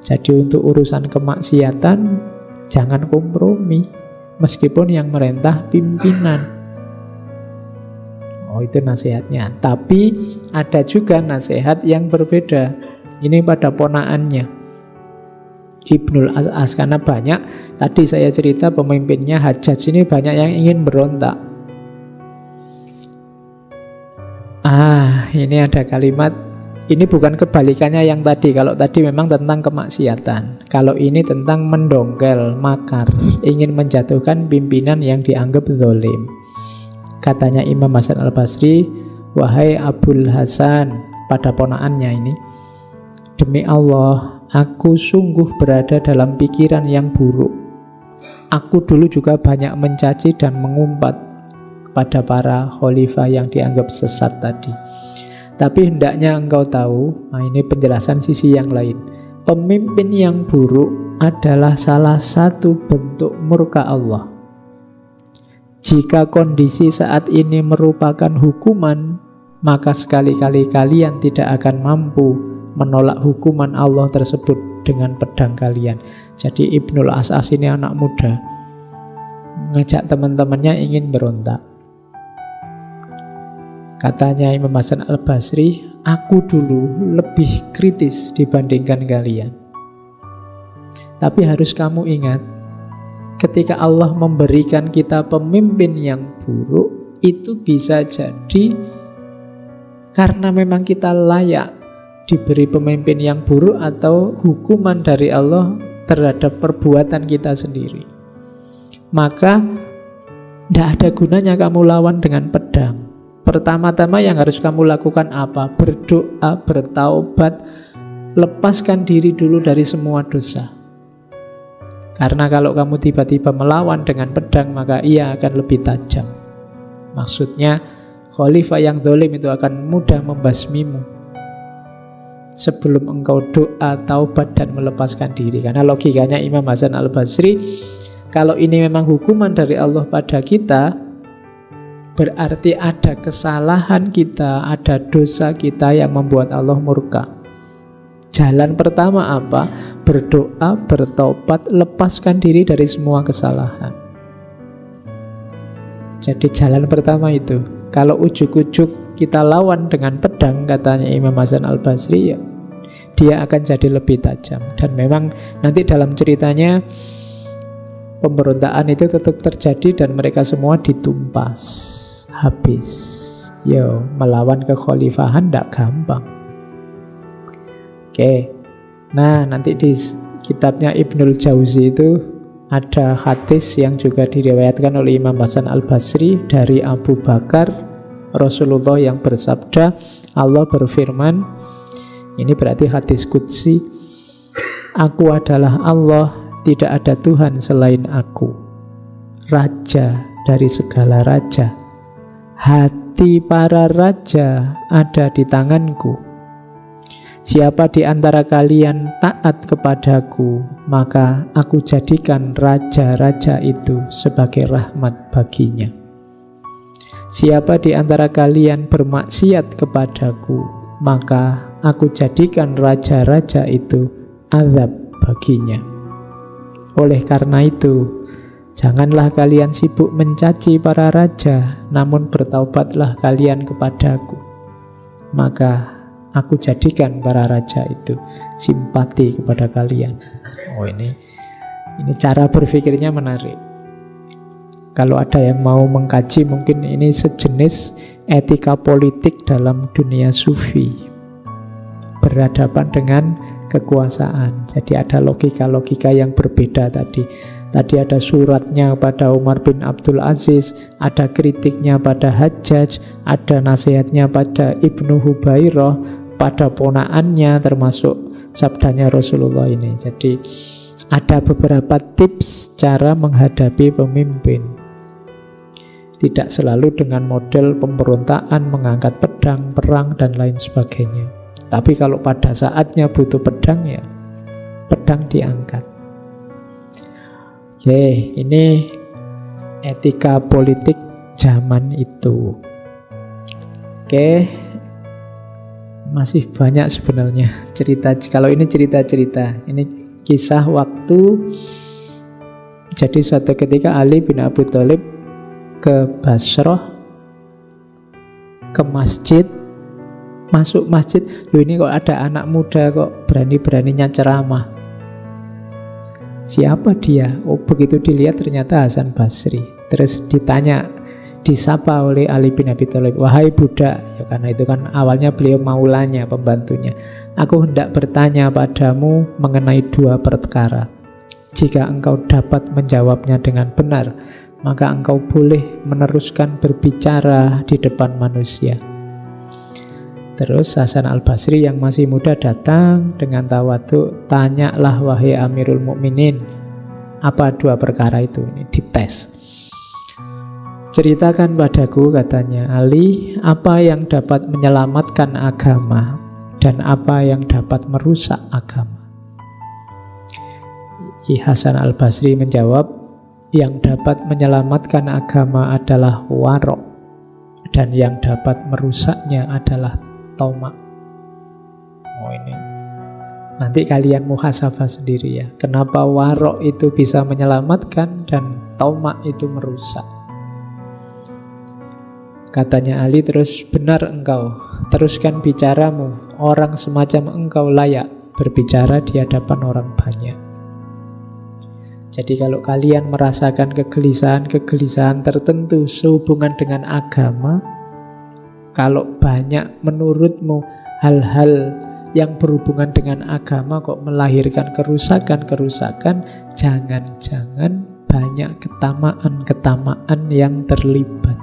Jadi untuk urusan kemaksiatan jangan kompromi, meskipun yang merintah pimpinan. Oh, itu nasihatnya. Tapi ada juga nasihat yang berbeda. Ini pada ponaannya Ibnul As'as. Karena banyak, tadi saya cerita pemimpinnya Hajjaj ini banyak yang ingin berontak. Ini ada kalimat. Ini bukan kebalikannya yang tadi. Kalau tadi memang tentang kemaksiatan, kalau ini tentang mendongkel, makar, ingin menjatuhkan pimpinan yang dianggap zalim. Katanya Imam Hasan al-Basri, wahai Abul Hasan, pada ponaannya ini, demi Allah, aku sungguh berada dalam pikiran yang buruk. Aku dulu juga banyak mencaci dan mengumpat pada para khalifah yang dianggap sesat tadi. Tapi hendaknya engkau tahu, ini penjelasan sisi yang lain. Pemimpin yang buruk adalah salah satu bentuk murka Allah. Jika kondisi saat ini merupakan hukuman, maka sekali-kali kalian tidak akan mampu menolak hukuman Allah tersebut dengan pedang kalian. Jadi Ibnul As'as ini anak muda, ngajak teman-temannya ingin berontak. Katanya Imam Hasan al-Basri, aku dulu lebih kritis dibandingkan kalian. Tapi harus kamu ingat, ketika Allah memberikan kita pemimpin yang buruk, itu bisa jadi karena memang kita layak diberi pemimpin yang buruk atau hukuman dari Allah terhadap perbuatan kita sendiri. Maka tidak ada gunanya kamu lawan dengan pedang. Pertama-tama yang harus kamu lakukan apa? Berdoa, bertaubat, lepaskan diri dulu dari semua dosa. Karena kalau kamu tiba-tiba melawan dengan pedang, maka ia akan lebih tajam. Maksudnya, khalifah yang zalim itu akan mudah membasmimu sebelum engkau doa, taubat, dan melepaskan diri. Karena logikanya Imam Hasan al-Basri, kalau ini memang hukuman dari Allah pada kita, berarti ada kesalahan kita, ada dosa kita yang membuat Allah murka. Jalan pertama apa? Berdoa, bertaubat, lepaskan diri dari semua kesalahan. Jadi jalan pertama itu. Kalau ujuk-ujuk kita lawan dengan pedang, katanya Imam Hasan al-Basri, ya, dia akan jadi lebih tajam. Dan memang nanti dalam ceritanya pemberontakan itu tetap terjadi dan mereka semua ditumpas habis. Yo, melawan kekhalifahan tidak gampang. Oke. Nah, nanti di kitabnya Ibnul Jauzi itu ada hadis yang juga diriwayatkan oleh Imam Hasan Al-Basri dari Abu Bakar, Rasulullah yang bersabda, Allah berfirman, ini berarti hadis qudsi, aku adalah Allah, tidak ada Tuhan selain aku, Raja dari segala raja, hati para raja ada di tanganku. Siapa di antara kalian taat kepadaku, maka aku jadikan raja-raja itu sebagai rahmat baginya. Siapa di antara kalian bermaksiat kepadaku, maka aku jadikan raja-raja itu azab baginya. Oleh karena itu, janganlah kalian sibuk mencaci para raja, namun bertaubatlah kalian kepadaku. Maka aku jadikan para raja itu simpati kepada kalian. Oh, ini cara berpikirnya menarik. Kalau ada yang mau mengkaji, mungkin ini sejenis etika politik dalam dunia sufi, berhadapan dengan kekuasaan. Jadi ada logika-logika yang berbeda tadi. Tadi ada suratnya pada Umar bin Abdul Aziz, ada kritiknya pada Hajjaj, ada nasihatnya pada Ibnu Hubairah, pada ponaannya, termasuk sabdanya Rasulullah ini. Jadi ada beberapa tips cara menghadapi pemimpin. Tidak selalu dengan model pemberontakan, mengangkat pedang, perang, dan lain sebagainya. Tapi kalau pada saatnya butuh pedang, ya pedang diangkat. Oke, ini etika politik zaman itu. Oke, masih banyak sebenarnya cerita. Kalau ini cerita-cerita, ini kisah waktu. Jadi suatu ketika Ali bin Abi Thalib ke Basrah, ke masjid, masuk masjid, loh ini kok ada anak muda kok berani-beraninya ceramah. Siapa dia? Oh, begitu dilihat ternyata Hasan Basri. Terus ditanya, disapa oleh Ali bin Abi Thalib, wahai budak, ya karena itu kan awalnya beliau maulanya, pembantunya. Aku hendak bertanya padamu mengenai dua perkara. Jika engkau dapat menjawabnya dengan benar, maka engkau boleh meneruskan berbicara di depan manusia. Terus Hasan Al-Basri yang masih muda datang dengan tawadhu, tanyalah wahai Amirul Mukminin, apa dua perkara itu? Ini dites. Ceritakan padaku, katanya Ali, apa yang dapat menyelamatkan agama dan apa yang dapat merusak agama. Hasan Al-Basri menjawab, yang dapat menyelamatkan agama adalah warok, dan yang dapat merusaknya adalah tamak. Oh, ini nanti kalian muhasabah sendiri ya. Kenapa warok itu bisa menyelamatkan dan tamak itu merusak? Katanya Ali terus, benar engkau, teruskan bicaramu. Orang semacam engkau layak berbicara di hadapan orang banyak. Jadi kalau kalian merasakan kegelisahan-kegelisahan tertentu sehubungan dengan agama, kalau banyak menurutmu hal-hal yang berhubungan dengan agama kok melahirkan kerusakan-kerusakan, jangan-jangan banyak ketamaan-ketamaan yang terlibat.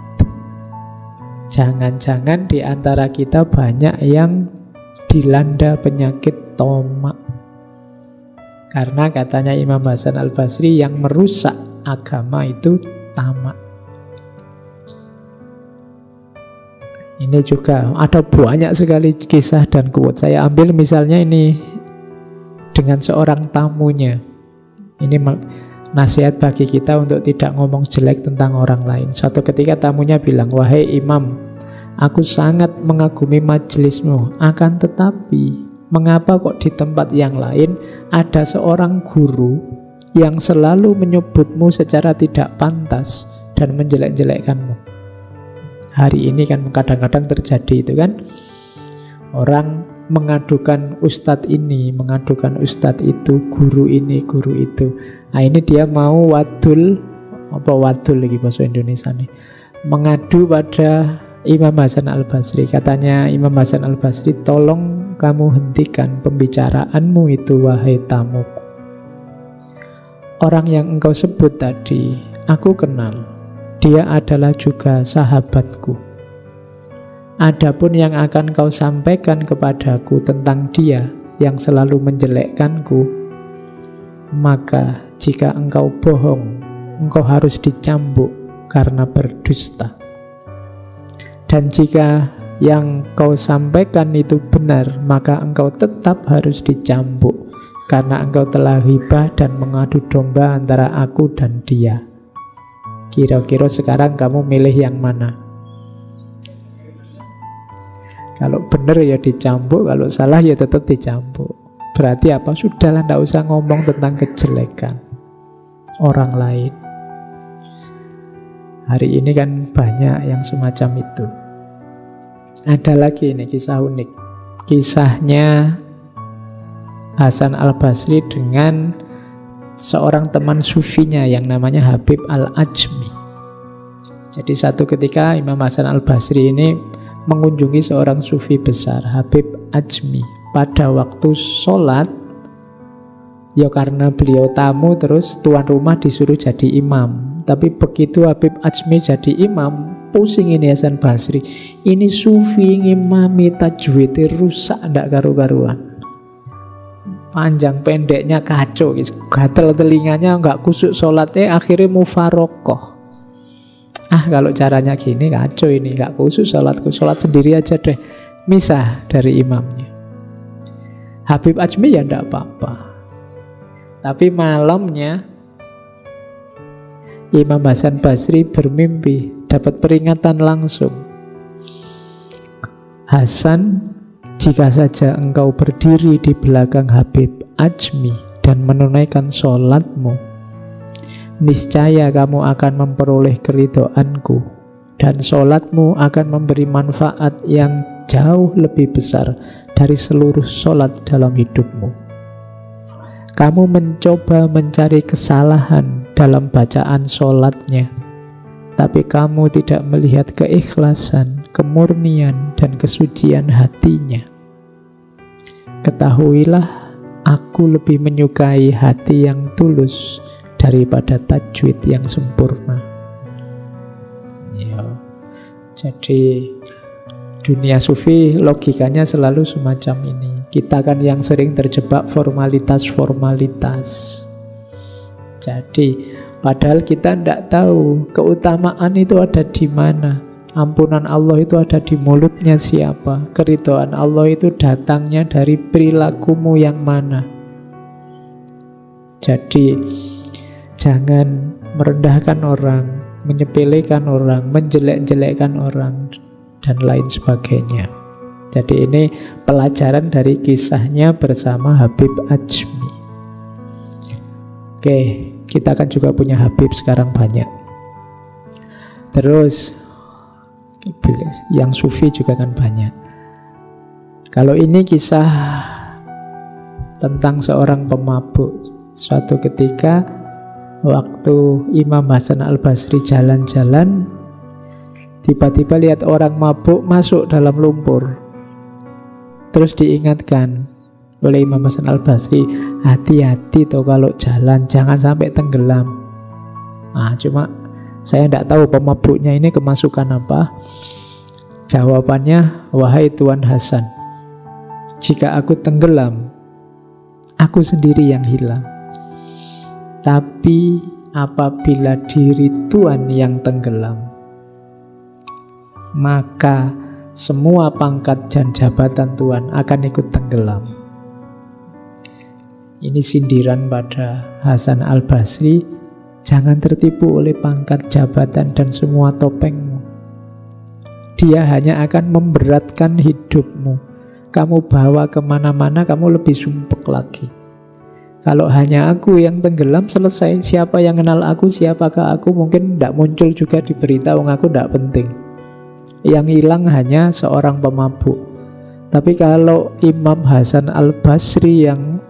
Jangan-jangan di antara kita banyak yang dilanda penyakit tamak. Karena katanya Imam Hasan Al-Basri, yang merusak agama itu tamak. Ini juga ada banyak sekali kisah dan quote. Saya ambil misalnya ini dengan seorang tamunya. Ini nasihat bagi kita untuk tidak ngomong jelek tentang orang lain. Suatu ketika tamunya bilang, wahai imam, aku sangat mengagumi majelismu, akan tetapi mengapa kok di tempat yang lain ada seorang guru yang selalu menyebutmu secara tidak pantas dan menjelek-jelekkanmu? Hari ini kan kadang-kadang terjadi itu kan. Orang mengadukan ustadz ini, mengadukan ustadz itu, guru ini, guru itu. Nah ini dia mau wadul, apa wadul lagi bahasa Indonesia nih, mengadu pada Imam Hasan Al-Basri. Katanya Imam Hasan Al-Basri, tolong kamu hentikan pembicaraanmu itu, wahai tamuku. Orang yang engkau sebut tadi, aku kenal. Dia adalah juga sahabatku. Adapun yang akan kau sampaikan kepadaku tentang dia yang selalu menjelekkanku, maka jika engkau bohong, engkau harus dicambuk karena berdusta. Dan jika yang kau sampaikan itu benar, maka engkau tetap harus dicambuk karena engkau telah ghibah dan mengadu domba antara aku dan dia. Kira-kira sekarang kamu milih yang mana? Kalau benar ya dicambuk, kalau salah ya tetap dicambuk. Berarti apa? Sudahlah, tidak usah ngomong tentang kejelekan orang lain. Hari ini kan banyak yang semacam itu. Ada lagi ini kisah unik. Kisahnya Hasan Al-Basri dengan seorang teman sufinya yang namanya Habib Al-Ajmi. Jadi satu ketika Imam Hasan Al-Basri ini mengunjungi seorang sufi besar, Habib Ajmi. Pada waktu sholat, ya karena beliau tamu, terus tuan rumah disuruh jadi imam. Tapi begitu Habib Ajmi jadi imam, pusing ini Hasan Basri. Ini sufi ngimami tajwidnya rusak, ndak karu-karuan. Panjang pendeknya kacau, gatel telinganya, nggak kusuk sholatnya, akhirnya mufarokoh. Kalau caranya gini kacau ini, gak khusus sholatku, sholat sendiri aja deh, misah dari imamnya. Habib Ajmi ya ndak apa-apa. Tapi malamnya Imam Hasan Basri bermimpi, dapat peringatan langsung. Hasan, jika saja engkau berdiri di belakang Habib Ajmi dan menunaikan sholatmu, niscaya kamu akan memperoleh keridhoanku, dan sholatmu akan memberi manfaat yang jauh lebih besar dari seluruh sholat dalam hidupmu. Kamu mencoba mencari kesalahan dalam bacaan sholatnya, tapi kamu tidak melihat keikhlasan, kemurnian, dan kesucian hatinya. Ketahuilah, aku lebih menyukai hati yang tulus daripada tajwid yang sempurna. Ya. Jadi dunia sufi logikanya selalu semacam ini. Kita kan yang sering terjebak formalitas-formalitas. Jadi padahal kita tidak tahu keutamaan itu ada di mana. Ampunan Allah itu ada di mulutnya siapa. Keridhaan Allah itu datangnya dari perilakumu yang mana. Jadi jangan merendahkan orang, menyepelekan orang, menjelek-jelekkan orang, dan lain sebagainya. Jadi ini pelajaran dari kisahnya bersama Habib Ajmi. Oke, kita kan juga punya Habib sekarang banyak. Terus yang sufi juga kan banyak. Kalau ini kisah tentang seorang pemabuk. Suatu ketika waktu Imam Hasan Al-Basri jalan-jalan, tiba-tiba lihat orang mabuk masuk dalam lumpur. Terus diingatkan oleh Imam Hasan Al-Basri, hati-hati toh kalau jalan, jangan sampai tenggelam. Cuma saya tidak tahu pemabuknya ini kemasukan apa. Jawabannya, wahai Tuan Hasan, jika aku tenggelam, aku sendiri yang hilang. Tapi apabila diri Tuan yang tenggelam, maka semua pangkat dan jabatan Tuan akan ikut tenggelam. Ini sindiran pada Hasan Al-Basri. Jangan tertipu oleh pangkat, jabatan, dan semua topengmu. Dia hanya akan memberatkan hidupmu. Kamu bawa kemana-mana, kamu lebih sumpek lagi. Kalau hanya aku yang tenggelam, selesai. Siapa yang kenal aku, siapakah aku, mungkin tidak muncul juga di berita, aku tidak penting. Yang hilang hanya seorang pemabuk. Tapi kalau Imam Hasan Al-Basri yang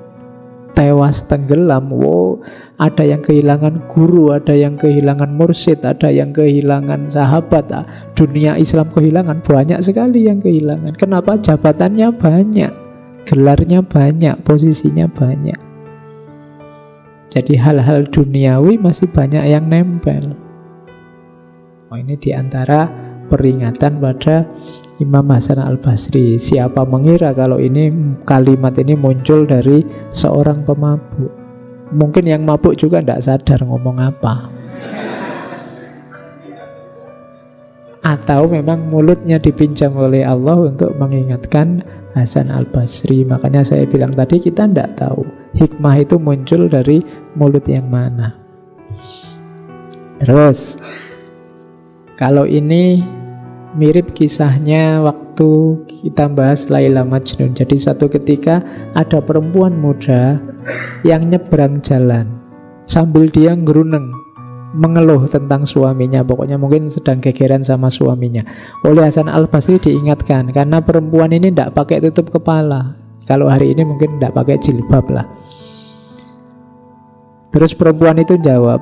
tewas tenggelam, wow, ada yang kehilangan guru, ada yang kehilangan mursyid, ada yang kehilangan sahabat, dunia Islam kehilangan, banyak sekali yang kehilangan. Kenapa? Jabatannya banyak, gelarnya banyak, posisinya banyak. Jadi hal-hal duniawi masih banyak yang nempel. Oh, ini diantara peringatan pada Imam Hasan Al-Basri. Siapa mengira kalau ini kalimat ini muncul dari seorang pemabuk. Mungkin yang mabuk juga tidak sadar ngomong apa. Atau memang mulutnya dipinjam oleh Allah untuk mengingatkan Hasan Al-Basri. Makanya saya bilang tadi, kita tidak tahu hikmah itu muncul dari mulut yang mana. Terus kalau ini mirip kisahnya waktu kita bahas Laila Majnun. Jadi suatu ketika ada perempuan muda yang nyebrang jalan sambil dia ngeruneng, mengeluh tentang suaminya. Pokoknya mungkin sedang gegeran sama suaminya. Oleh Hasan Al-Basri diingatkan, karena perempuan ini tidak pakai tutup kepala. Kalau hari ini mungkin tidak pakai jilbab lah. Terus perempuan itu jawab,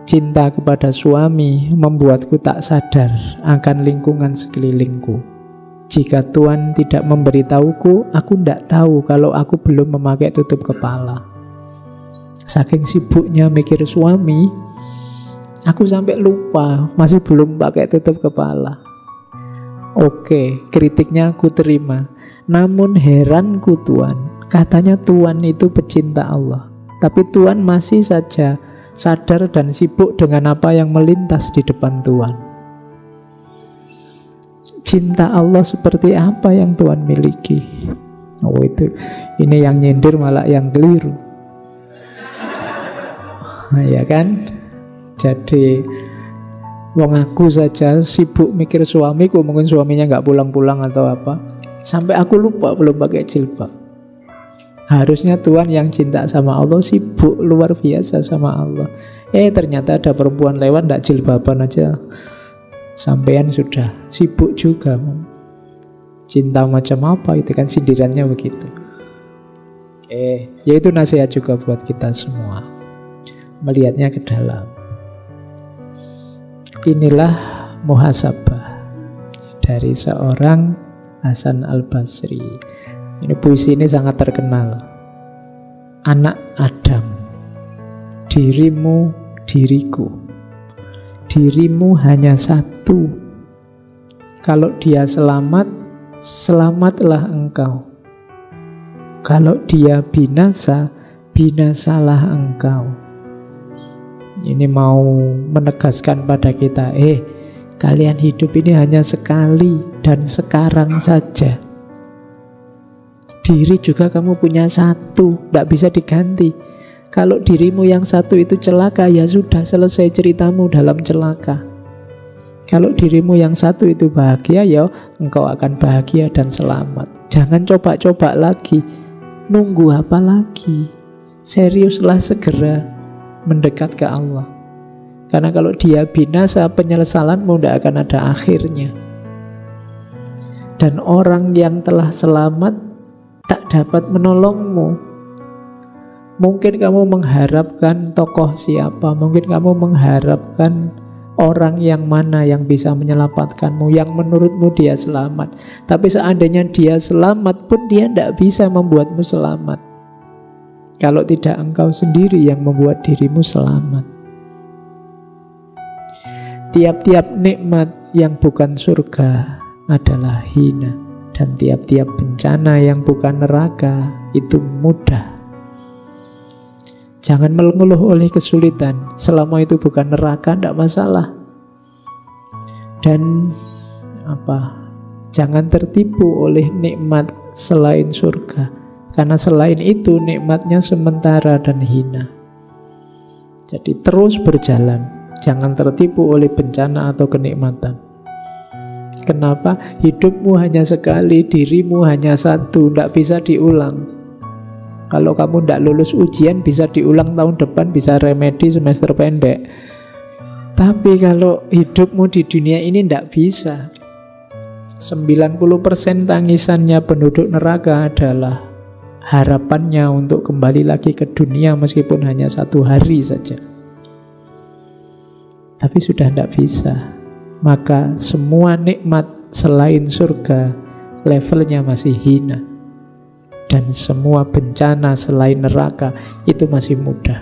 cinta kepada suami membuatku tak sadar akan lingkungan sekelilingku. Jika Tuhan tidak memberitahuku, aku tidak tahu kalau aku belum memakai tutup kepala. Saking sibuknya mikir suami, aku sampai lupa masih belum pakai tutup kepala. Oke, kritiknya aku terima. Namun heranku Tuhan, katanya Tuhan itu pecinta Allah, tapi Tuhan masih saja sadar dan sibuk dengan apa yang melintas di depan Tuhan. Cinta Allah seperti apa yang Tuhan miliki? Oh, itu ini yang nyindir malah yang keliru. Nah, ya kan? Jadi wong aku saja sibuk mikir suamiku, mungkin suaminya nggak pulang-pulang atau apa, sampai aku lupa belum pakai jilbab. Harusnya Tuhan yang cinta sama Allah sibuk luar biasa sama Allah. Ternyata ada perempuan lewat ndak jilbaban aja, sampean sudah sibuk juga. Cinta macam apa itu kan, sindirannya begitu. Ya itu nasihat juga buat kita semua, melihatnya ke dalam. Inilah muhasabah dari seorang Hasan Al-Basri. Ini puisi ini sangat terkenal. Anak Adam, dirimu, diriku. Dirimu hanya satu. Kalau dia selamat, selamatlah engkau. Kalau dia binasa, binasalah engkau. Ini mau menegaskan pada kita, kalian hidup ini hanya sekali dan sekarang saja. Diri juga kamu punya satu, tidak bisa diganti. Kalau dirimu yang satu itu celaka, ya sudah selesai ceritamu dalam celaka. Kalau dirimu yang satu itu bahagia, ya engkau akan bahagia dan selamat. Jangan coba-coba lagi. Nunggu apa lagi? Seriuslah segera mendekat ke Allah. Karena kalau dia binasa, penyesalanmu tidak akan ada akhirnya. Dan orang yang telah selamat tak dapat menolongmu. Mungkin kamu mengharapkan tokoh siapa, mungkin kamu mengharapkan orang yang mana yang bisa menyelamatkanmu, yang menurutmu dia selamat. Tapi seandainya dia selamat pun, dia tidak bisa membuatmu selamat kalau tidak engkau sendiri yang membuat dirimu selamat. Tiap-tiap nikmat yang bukan surga adalah hina. Dan tiap-tiap bencana yang bukan neraka itu mudah. Jangan mengeluh oleh kesulitan. Selama itu bukan neraka, tidak masalah. Dan jangan tertipu oleh nikmat selain surga. Karena selain itu nikmatnya sementara dan hina. Jadi terus berjalan. Jangan tertipu oleh bencana atau kenikmatan. Kenapa? Hidupmu hanya sekali, dirimu hanya satu, tidak bisa diulang. Kalau kamu tidak lulus ujian, bisa diulang tahun depan, bisa remedi semester pendek. Tapi kalau hidupmu di dunia ini tidak bisa. 90% tangisannya penduduk neraka adalah harapannya untuk kembali lagi ke dunia meskipun hanya 1 hari saja. Tapi sudah tidak bisa. Maka semua nikmat selain surga levelnya masih hina. Dan semua bencana selain neraka itu masih mudah.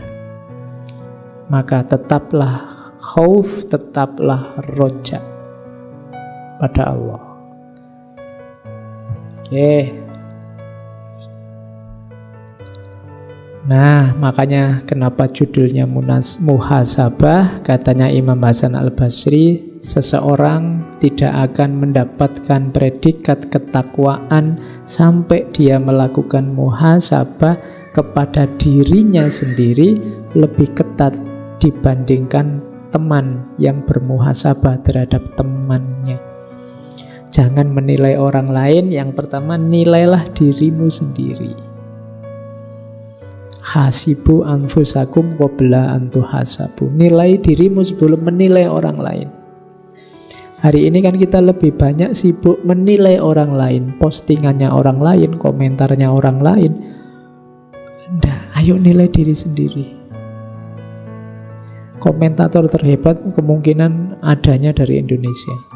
Maka tetaplah khauf, tetaplah roja pada Allah. Oke. Nah, makanya kenapa judulnya muhasabah? Katanya Imam Hasan Al-Basri, seseorang tidak akan mendapatkan predikat ketakwaan sampai dia melakukan muhasabah kepada dirinya sendiri lebih ketat dibandingkan teman yang bermuhasabah terhadap temannya. Jangan menilai orang lain, yang pertama nilailah dirimu sendiri. Hasibu anfusakum qabla an tuhasabu. Nilai dirimu sebelum menilai orang lain. Hari ini kan kita lebih banyak sibuk menilai orang lain, postingannya orang lain, komentarnya orang lain. Nah, ayo nilai diri sendiri. Komentator terhebat kemungkinan adanya dari Indonesia.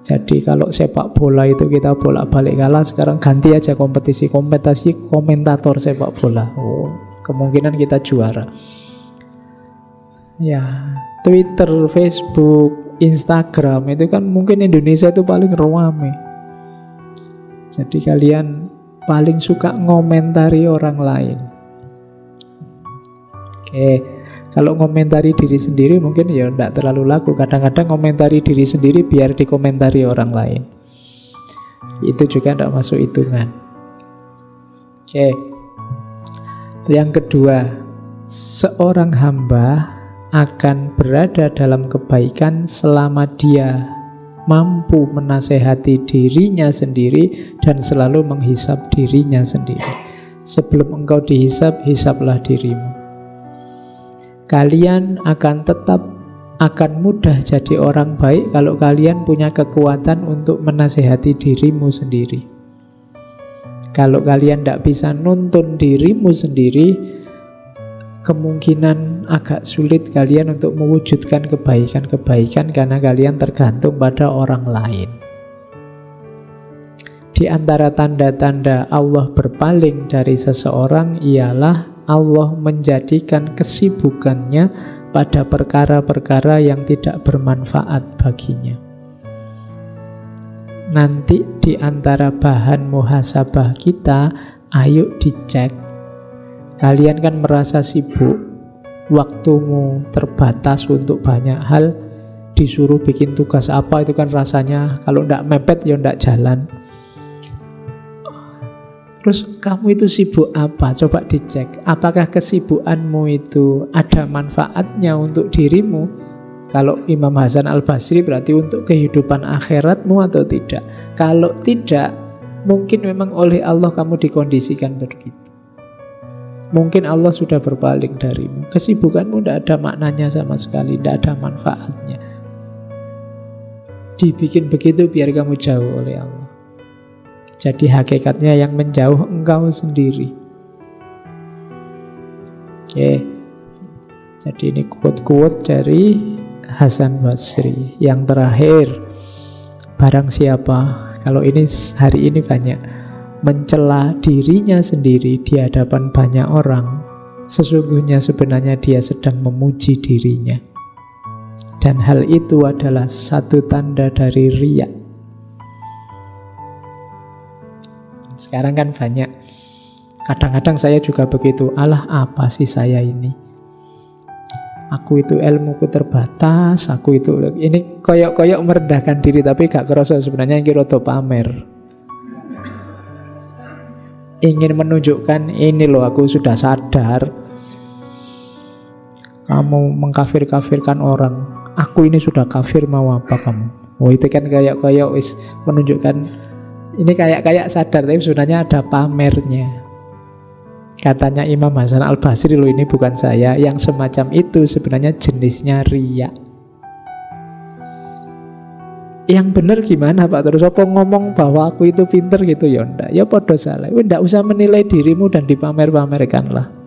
Jadi kalau sepak bola itu kita bolak-balik kalah, sekarang ganti aja kompetisi komentator sepak bola. Oh, kemungkinan kita juara. Ya, Twitter, Facebook, Instagram itu kan mungkin Indonesia itu paling ramai. Jadi kalian paling suka ngomentari orang lain. Oke, kalau ngomentari diri sendiri mungkin ya tidak terlalu laku. Kadang-kadang ngomentari diri sendiri biar dikomentari orang lain. Itu juga tidak masuk hitungan. Oke. Yang kedua, seorang hamba akan berada dalam kebaikan selama dia mampu menasehati dirinya sendiri dan selalu menghisap dirinya sendiri. Sebelum engkau dihisap, hisaplah dirimu. Kalian akan mudah jadi orang baik kalau kalian punya kekuatan untuk menasehati dirimu sendiri. Kalau kalian tidak bisa nuntun dirimu sendiri, kemungkinan agak sulit kalian untuk mewujudkan kebaikan-kebaikan karena kalian tergantung pada orang lain. Di antara tanda-tanda Allah berpaling dari seseorang ialah Allah menjadikan kesibukannya pada perkara-perkara yang tidak bermanfaat baginya. Nanti di antara bahan muhasabah kita, ayo dicek. Kalian kan merasa sibuk, waktumu terbatas untuk banyak hal, disuruh bikin tugas apa itu kan rasanya kalau tidak mepet ya tidak jalan. Terus kamu itu sibuk apa? Coba dicek. Apakah kesibukanmu itu ada manfaatnya untuk dirimu? Kalau Imam Hasan Al-Basri berarti untuk kehidupan akhiratmu atau tidak? Kalau tidak, mungkin memang oleh Allah kamu dikondisikan begitu. Mungkin Allah sudah berpaling darimu. Kesibukanmu tidak ada maknanya sama sekali, tidak ada manfaatnya. Dibikin begitu biar kamu jauh oleh Allah. Jadi hakikatnya yang menjauh engkau sendiri. Oke. Jadi ini quote-quote dari Hasan Basri. Yang terakhir, barang siapa, kalau ini hari ini banyak, mencela dirinya sendiri di hadapan banyak orang, sesungguhnya sebenarnya dia sedang memuji dirinya. Dan hal itu adalah satu tanda dari riya. Sekarang kan banyak, kadang-kadang saya juga begitu. Alah, apa sih saya ini? Aku itu ilmuku terbatas, aku itu ini koyok-koyok merendahkan diri, tapi gak kerasa sebenarnya yang kira pamer. Ingin menunjukkan ini loh, aku sudah sadar. Kamu mengkafir-kafirkan orang, aku ini sudah kafir, mau apa kamu? Oh, itu kan koyok-koyok wis menunjukkan. Ini kayak sadar, tapi sebenarnya ada pamernya. Katanya Imam Hasan Al-Basri, loh ini bukan saya, yang semacam itu sebenarnya jenisnya riya. yang benar gimana Pak? Terus apa ngomong bahwa aku itu pinter gitu? Ya ndak, ya podo salah. Ndak usah menilai dirimu dan dipamer-pamerkanlah.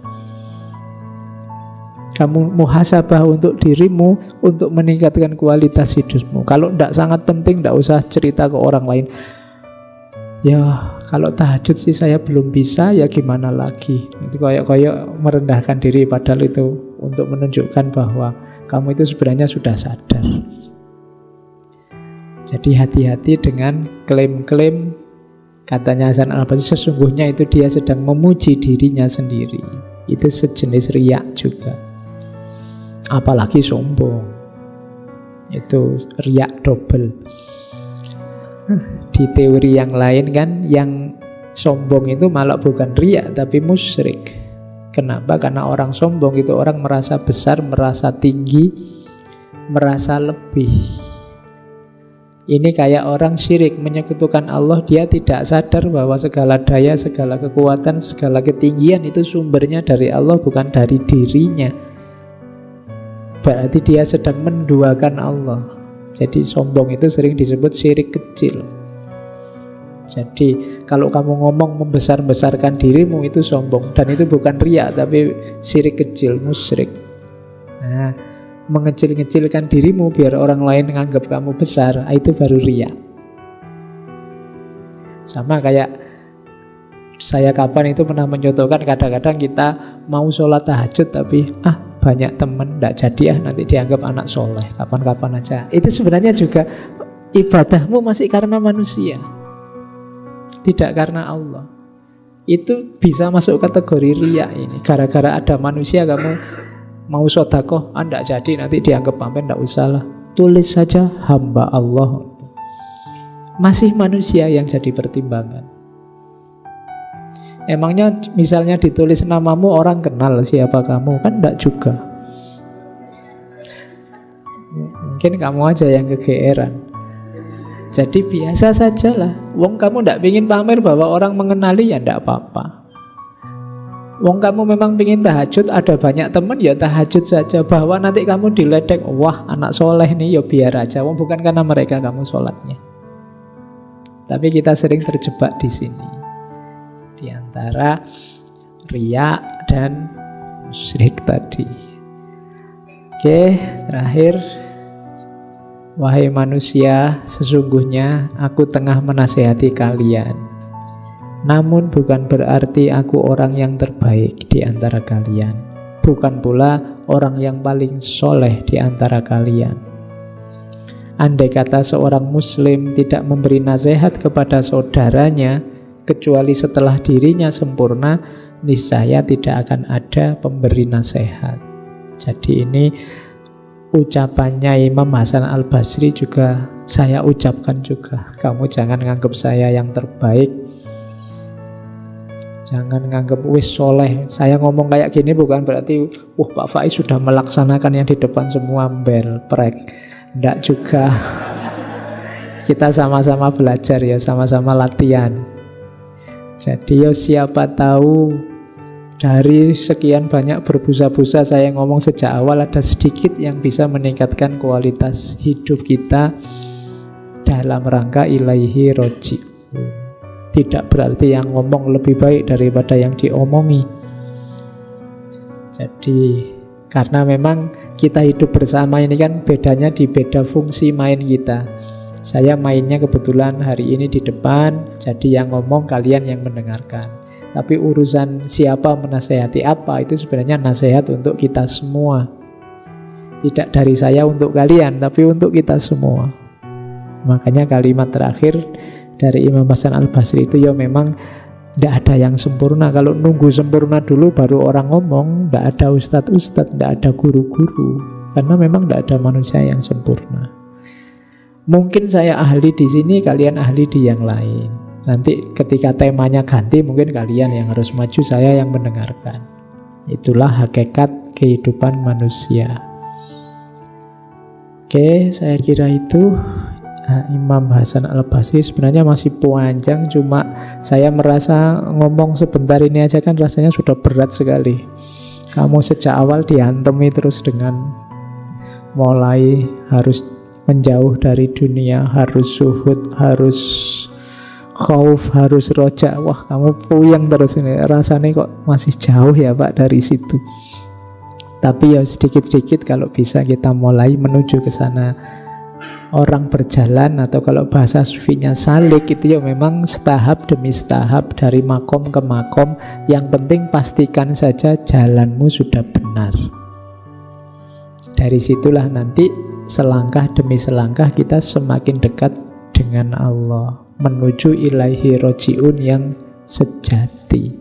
Kamu muhasabah untuk dirimu, untuk meningkatkan kualitas hidupmu. Kalau ndak sangat penting, ndak usah cerita ke orang lain. Ya kalau tahajud sih saya belum bisa, ya gimana lagi. Itu kayak merendahkan diri, padahal itu untuk menunjukkan bahwa kamu itu sebenarnya sudah sadar. Jadi hati-hati dengan klaim-klaim. Katanya Hasan Al-Basri, sesungguhnya itu dia sedang memuji dirinya sendiri. Itu sejenis riak juga. Apalagi sombong, itu riak double. Di teori yang lain kan, yang sombong itu malah bukan riak tapi musyrik. Kenapa? Karena orang sombong itu orang merasa besar, merasa tinggi, merasa lebih. Ini kayak orang syirik, menyekutukan Allah. Dia tidak sadar bahwa segala daya, segala kekuatan, segala ketinggian itu sumbernya dari Allah, bukan dari dirinya. Berarti dia sedang menduakan Allah. Jadi sombong itu sering disebut syirik kecil. Jadi kalau kamu ngomong membesar-besarkan dirimu, itu sombong. Dan itu bukan riya, tapi syirik kecil, musyrik. Nah, mengecil-ngecilkan dirimu biar orang lain menganggap kamu besar, itu baru riya. Sama kayak saya kapan itu pernah mencontohkan, kadang-kadang kita mau sholat tahajud tapi banyak temen, tidak jadi nanti dianggap anak soleh, kapan-kapan aja. Itu sebenarnya juga ibadahmu masih karena manusia, tidak karena Allah. Itu bisa masuk kategori riya ini. Gara-gara ada manusia kamu mau sedekah, tidak jadi, nanti dianggap pamer, tidak usah lah. Tulis saja hamba Allah. Masih manusia yang jadi pertimbangan. Emangnya misalnya ditulis namamu, orang kenal siapa kamu? Kan enggak juga. Mungkin kamu aja yang kegeeran. Jadi biasa sajalah. Wong kamu enggak pingin pamer bahwa orang mengenali, ya enggak apa-apa. Wong kamu memang pingin tahajud, ada banyak teman, ya tahajud saja. Bahwa nanti kamu diledek, wah anak soleh nih, ya biar aja. Wong bukan karena mereka kamu sholatnya. Tapi kita sering terjebak di sini, di antara riya dan musyrik tadi. Oke, terakhir. Wahai manusia, sesungguhnya aku tengah menasehati kalian. Namun bukan berarti aku orang yang terbaik di antara kalian. Bukan pula orang yang paling soleh di antara kalian. Andai kata seorang muslim tidak memberi nasihat kepada saudaranya kecuali setelah dirinya sempurna, niscaya tidak akan ada pemberi nasihat. Jadi ini ucapannya Imam Hasan Al-Basri juga saya ucapkan juga. Kamu jangan nganggap saya yang terbaik, jangan nganggap wis soleh. Saya ngomong kayak gini bukan berarti Pak Faiz sudah melaksanakan yang di depan semua prek. Nggak juga. Kita sama-sama belajar ya, sama-sama latihan. Jadi siapa tahu dari sekian banyak berbusa-busa saya ngomong sejak awal, ada sedikit yang bisa meningkatkan kualitas hidup kita dalam rangka ilaihi roji'un. Tidak berarti yang ngomong lebih baik daripada yang diomongi. Jadi karena memang kita hidup bersama ini kan bedanya di beda fungsi main kita. Saya mainnya kebetulan hari ini di depan, jadi yang ngomong kalian yang mendengarkan. Tapi urusan siapa menasehati apa, itu sebenarnya nasihat untuk kita semua. Tidak dari saya untuk kalian, tapi untuk kita semua. Makanya kalimat terakhir dari Imam Hasan Al-Basri itu ya memang tidak ada yang sempurna. Kalau nunggu sempurna dulu baru orang ngomong, tidak ada ustadz-ustadz, tidak ada guru-guru. Karena memang tidak ada manusia yang sempurna. Mungkin saya ahli di sini, kalian ahli di yang lain. Nanti ketika temanya ganti, mungkin kalian yang harus maju, saya yang mendengarkan. Itulah hakikat kehidupan manusia. Oke, saya kira itu. Imam Hasan Al-Basri sebenarnya masih panjang, cuma saya merasa ngomong sebentar ini aja kan rasanya sudah berat sekali. Kamu sejak awal dihantemi terus dengan mulai harus menjauh dari dunia, harus zuhud, harus khauf, harus roja. Wah, kamu puyeng terus ini, rasanya kok masih jauh ya Pak dari situ. Tapi ya sedikit-sedikit kalau bisa kita mulai menuju ke sana. Orang berjalan, atau kalau bahasa sufinya salik, itu ya memang setahap demi setahap dari makom ke makom. Yang penting pastikan saja jalanmu sudah benar. Dari situlah nanti selangkah demi selangkah kita semakin dekat dengan Allah, menuju ilaihi roji'un yang sejati.